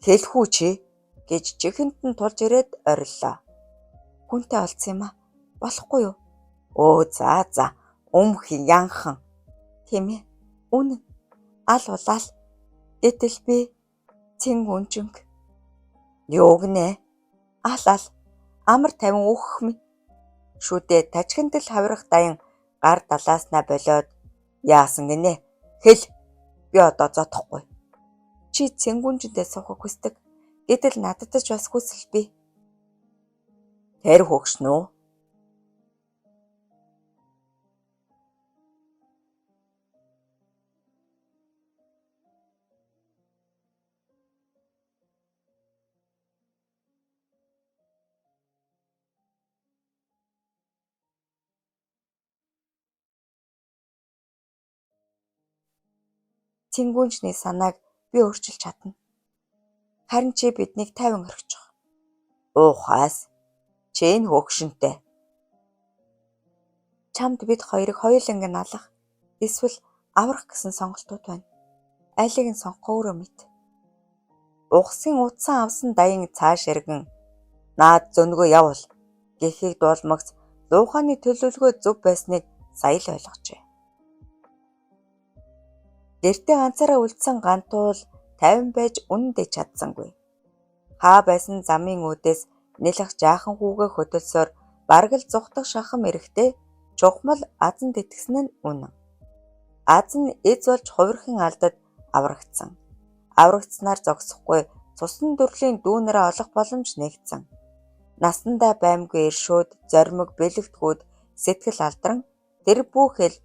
хэлэхүү чи гэж чихэнд нь тулж ирээд ориллоо. Хүнтэй олцсон юм аа. Болохгүй юу? За өмхийн янхан. Тийм ээ. Үнэн. Ал улаал. Гэтэл би цэнгүүнжинг. Юу гинэ? Ал амар тавин өөхөх минь. Шүдээ тажхинд л хаврах даян гар далааснаа болоод яасан гинэ? Хэл. Би одоо зодохгүй. Чи цэнгүүнжиндээ суухыг хүсдэг. Гэтэл надад ч бас хүсэл бий. Тэр хөгшнө үү? Цэнгүүнжний санааг би өөрчилж чадна. Харин чи биднийг тайван орхичих. Уухаас чи энэ хөгшөнтэй. Чамд бид хоёрыг хоёуланг нь алах эсвэл аврах гэсэн сонголтууд байна. Алийг нь сонгох өөрөө мэд. Ухсын утсан авсан даян цааш эргэн наад зөнгөө явуул гэхийг дуулмагц Лууханы төлөвлөгөө зөв байсныг сая л ойлгожээ. Гэртээ ганцаараа үлдсэн Гантуул тайван байж үнэндээ чадсангүй. Хаа байсан замын үүдээс нэлэх жаахан хүүгээ хөдөлсөөр бараг л зүхтах шахам эрэхтэй чухмал азан тэтгсэн нь үнэн. Аз нь эз болж хувирхын алдад аврагдсан. Аврагдсанаар зогсохгүй цусны төрлийн дүүнэрээ олох боломж нэгдсэн. Насандаа баймгүй иршүүд, зоримог бэлэгдэхүүд сэтгэл алдран тэр бүхэл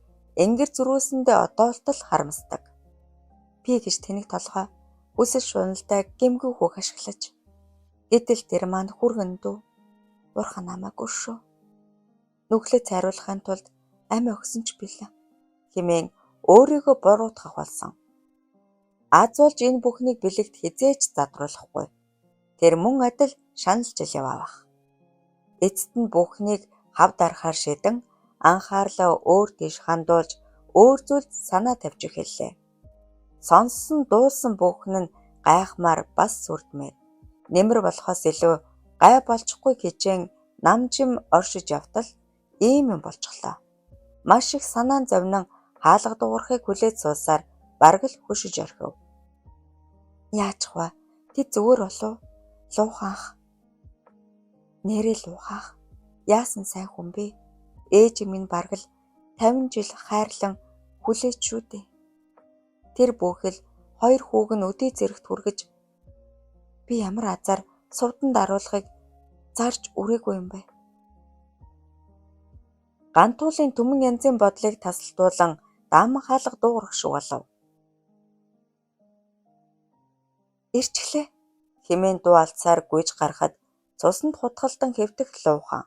энгэр зөрүүлсэндээ одоолтол харамсдаг. Би гэж тэнэг толгой үсэл шуналтай гэмгүй хүүх ашиглаж. Гэтэл тэр маань хүргэн дүү. Бурхан намайг өршөө. Нүглээ цайруулахын тулд амиа өгсөн ч билээ. Хэмээн өөрийгөө буруутгах болсон. Аз болж энэ бүхнийг бэлэгт хизээж задруулахгүй. Тэр мөн адил шаналж яваавах. Эцэст нь бүхнийг хав дарахаар шиdən анхаарлаа өөр тийш хандуулж өөр зүйлд санаа тавьж эхэллээ. Сонссон дуулсан бүхэн нь гайхмаар бас сүрдмээр. Нэмэр болохоос илүү гай болчихгүй хичээн намжим оршиж явтал ийм юм болчихлоо. Маш их санаан зовнин хаалга дуурахыг хүлээж суусаар бараг л хөшиж орхив. Яачих вэ? Тэд зүгээр болов? Лууханх. Нэрээ Лууханх. Яасан сайн хүн бэ? Ээж минь бараг л 50 жил хайрлан хүлээж шүү дээ. Тэр бүхэл 2 хүүг нь өдий зэрэгт хүргэж би ямар азар сувдан даруулахыг зарж үрээгүй юм бэ? Гантуулын түмэн янзын бодлыг тасалдуулан дааман хаалга дуугарах шиг болов. Ирчлээ хэмээн дуу алцаар гүйж гарахад цуснд хутгалдан хэвтэх Луухан.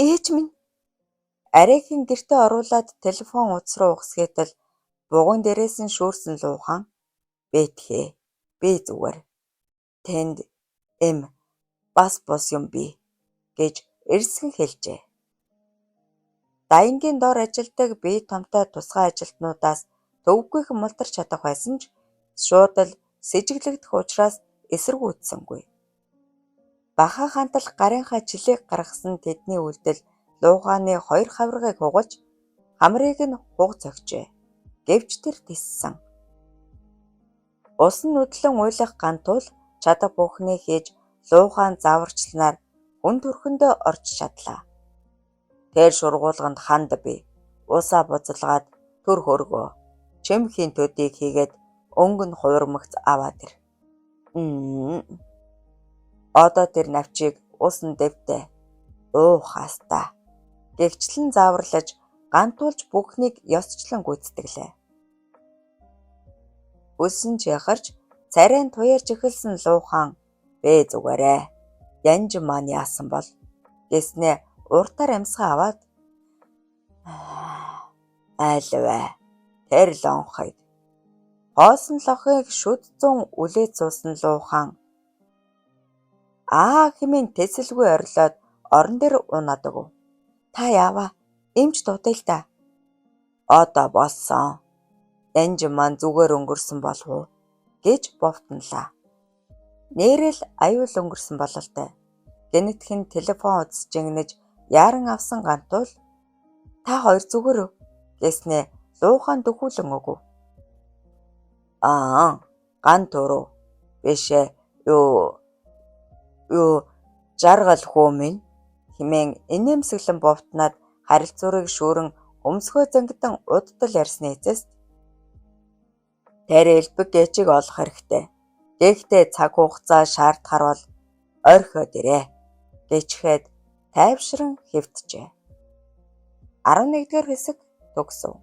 Ээж минь арайхийн гэртээ оруулаад телефон утас руу угсгээтэл бугуун дээрээс нь шүүрсэн Луухан бэтхээ би зүгээр тэнд бас бос юм би гэж эрсгэн хэлжээ. Даянгийн дор ажилдаг бие томтой тусгай ажилтнуудаас төвгүйхэн мултарч чадах байсан ч шууд л сэжиглэгдэх учраас эсэргүүцсэнгүй. Бахан хантал гарынхаа чилээг гаргасан тэдний үйлдэл Луугааны 2 хаврагыг хугалж хамрыг нь хуг зогчээ. Гэвч тэр тиссэн. Усан нүдлэн уйлах Гантуул чадах бүхнийг хийж Луугаан зааварчланаар хүн төрхөндөө орж чадлаа. Тэр шургуулганд ханд би. Усаа бузалгаад төр хөргөө. Чимхийн төдийг хийгээд өнгөн хувирмагц аваад ир. Одоо тэр навчийг усан дэвтэ. Хаастаа. Гэвчлэн зааварлаж Гантуулж бүхнийг ёсчлон гүйцэтгэлээ. Өсөн ч яхарч царайн туяарч эхэлсэн Луухан бэ зүгээрээ. Янж маань яасан бол гэснээ уртаар амьсгаа аваад айлвэ тэр лонхойд хоосон лохыг шүд зүүн үлээд суусан Луухан хэмээн тэсэлгүй орилоод орон дээр унаад өгөв. Та яаваа эмч дутая л да. Одоо болсон. Янж маань зүгээр өнгөрсөн болов уу гэж бовтнолаа. Нэрэл аюул өнгөрсөн бололтой. Гэнэтхэн телефон утас жигнэж яаран авсан Гантуул та хоёр зүгээр үү гэснээ Луухан дөхүүлэн өгөв. Гантуруу бишээ юу жаргал хүү минь хэмээн инээмсэглэн бовтнаад харилцуурыг шүүрэн өмсгөө зангидан удтал ярьсны эцэст тэр элбэг ээжийг олох хэрэгтэй. Гэхдээ цаг хугацаа шаардахаар бол орхиод ирээ гэчихэд тайвшран хэвтжээ. 11-р хэсэг төгсөв.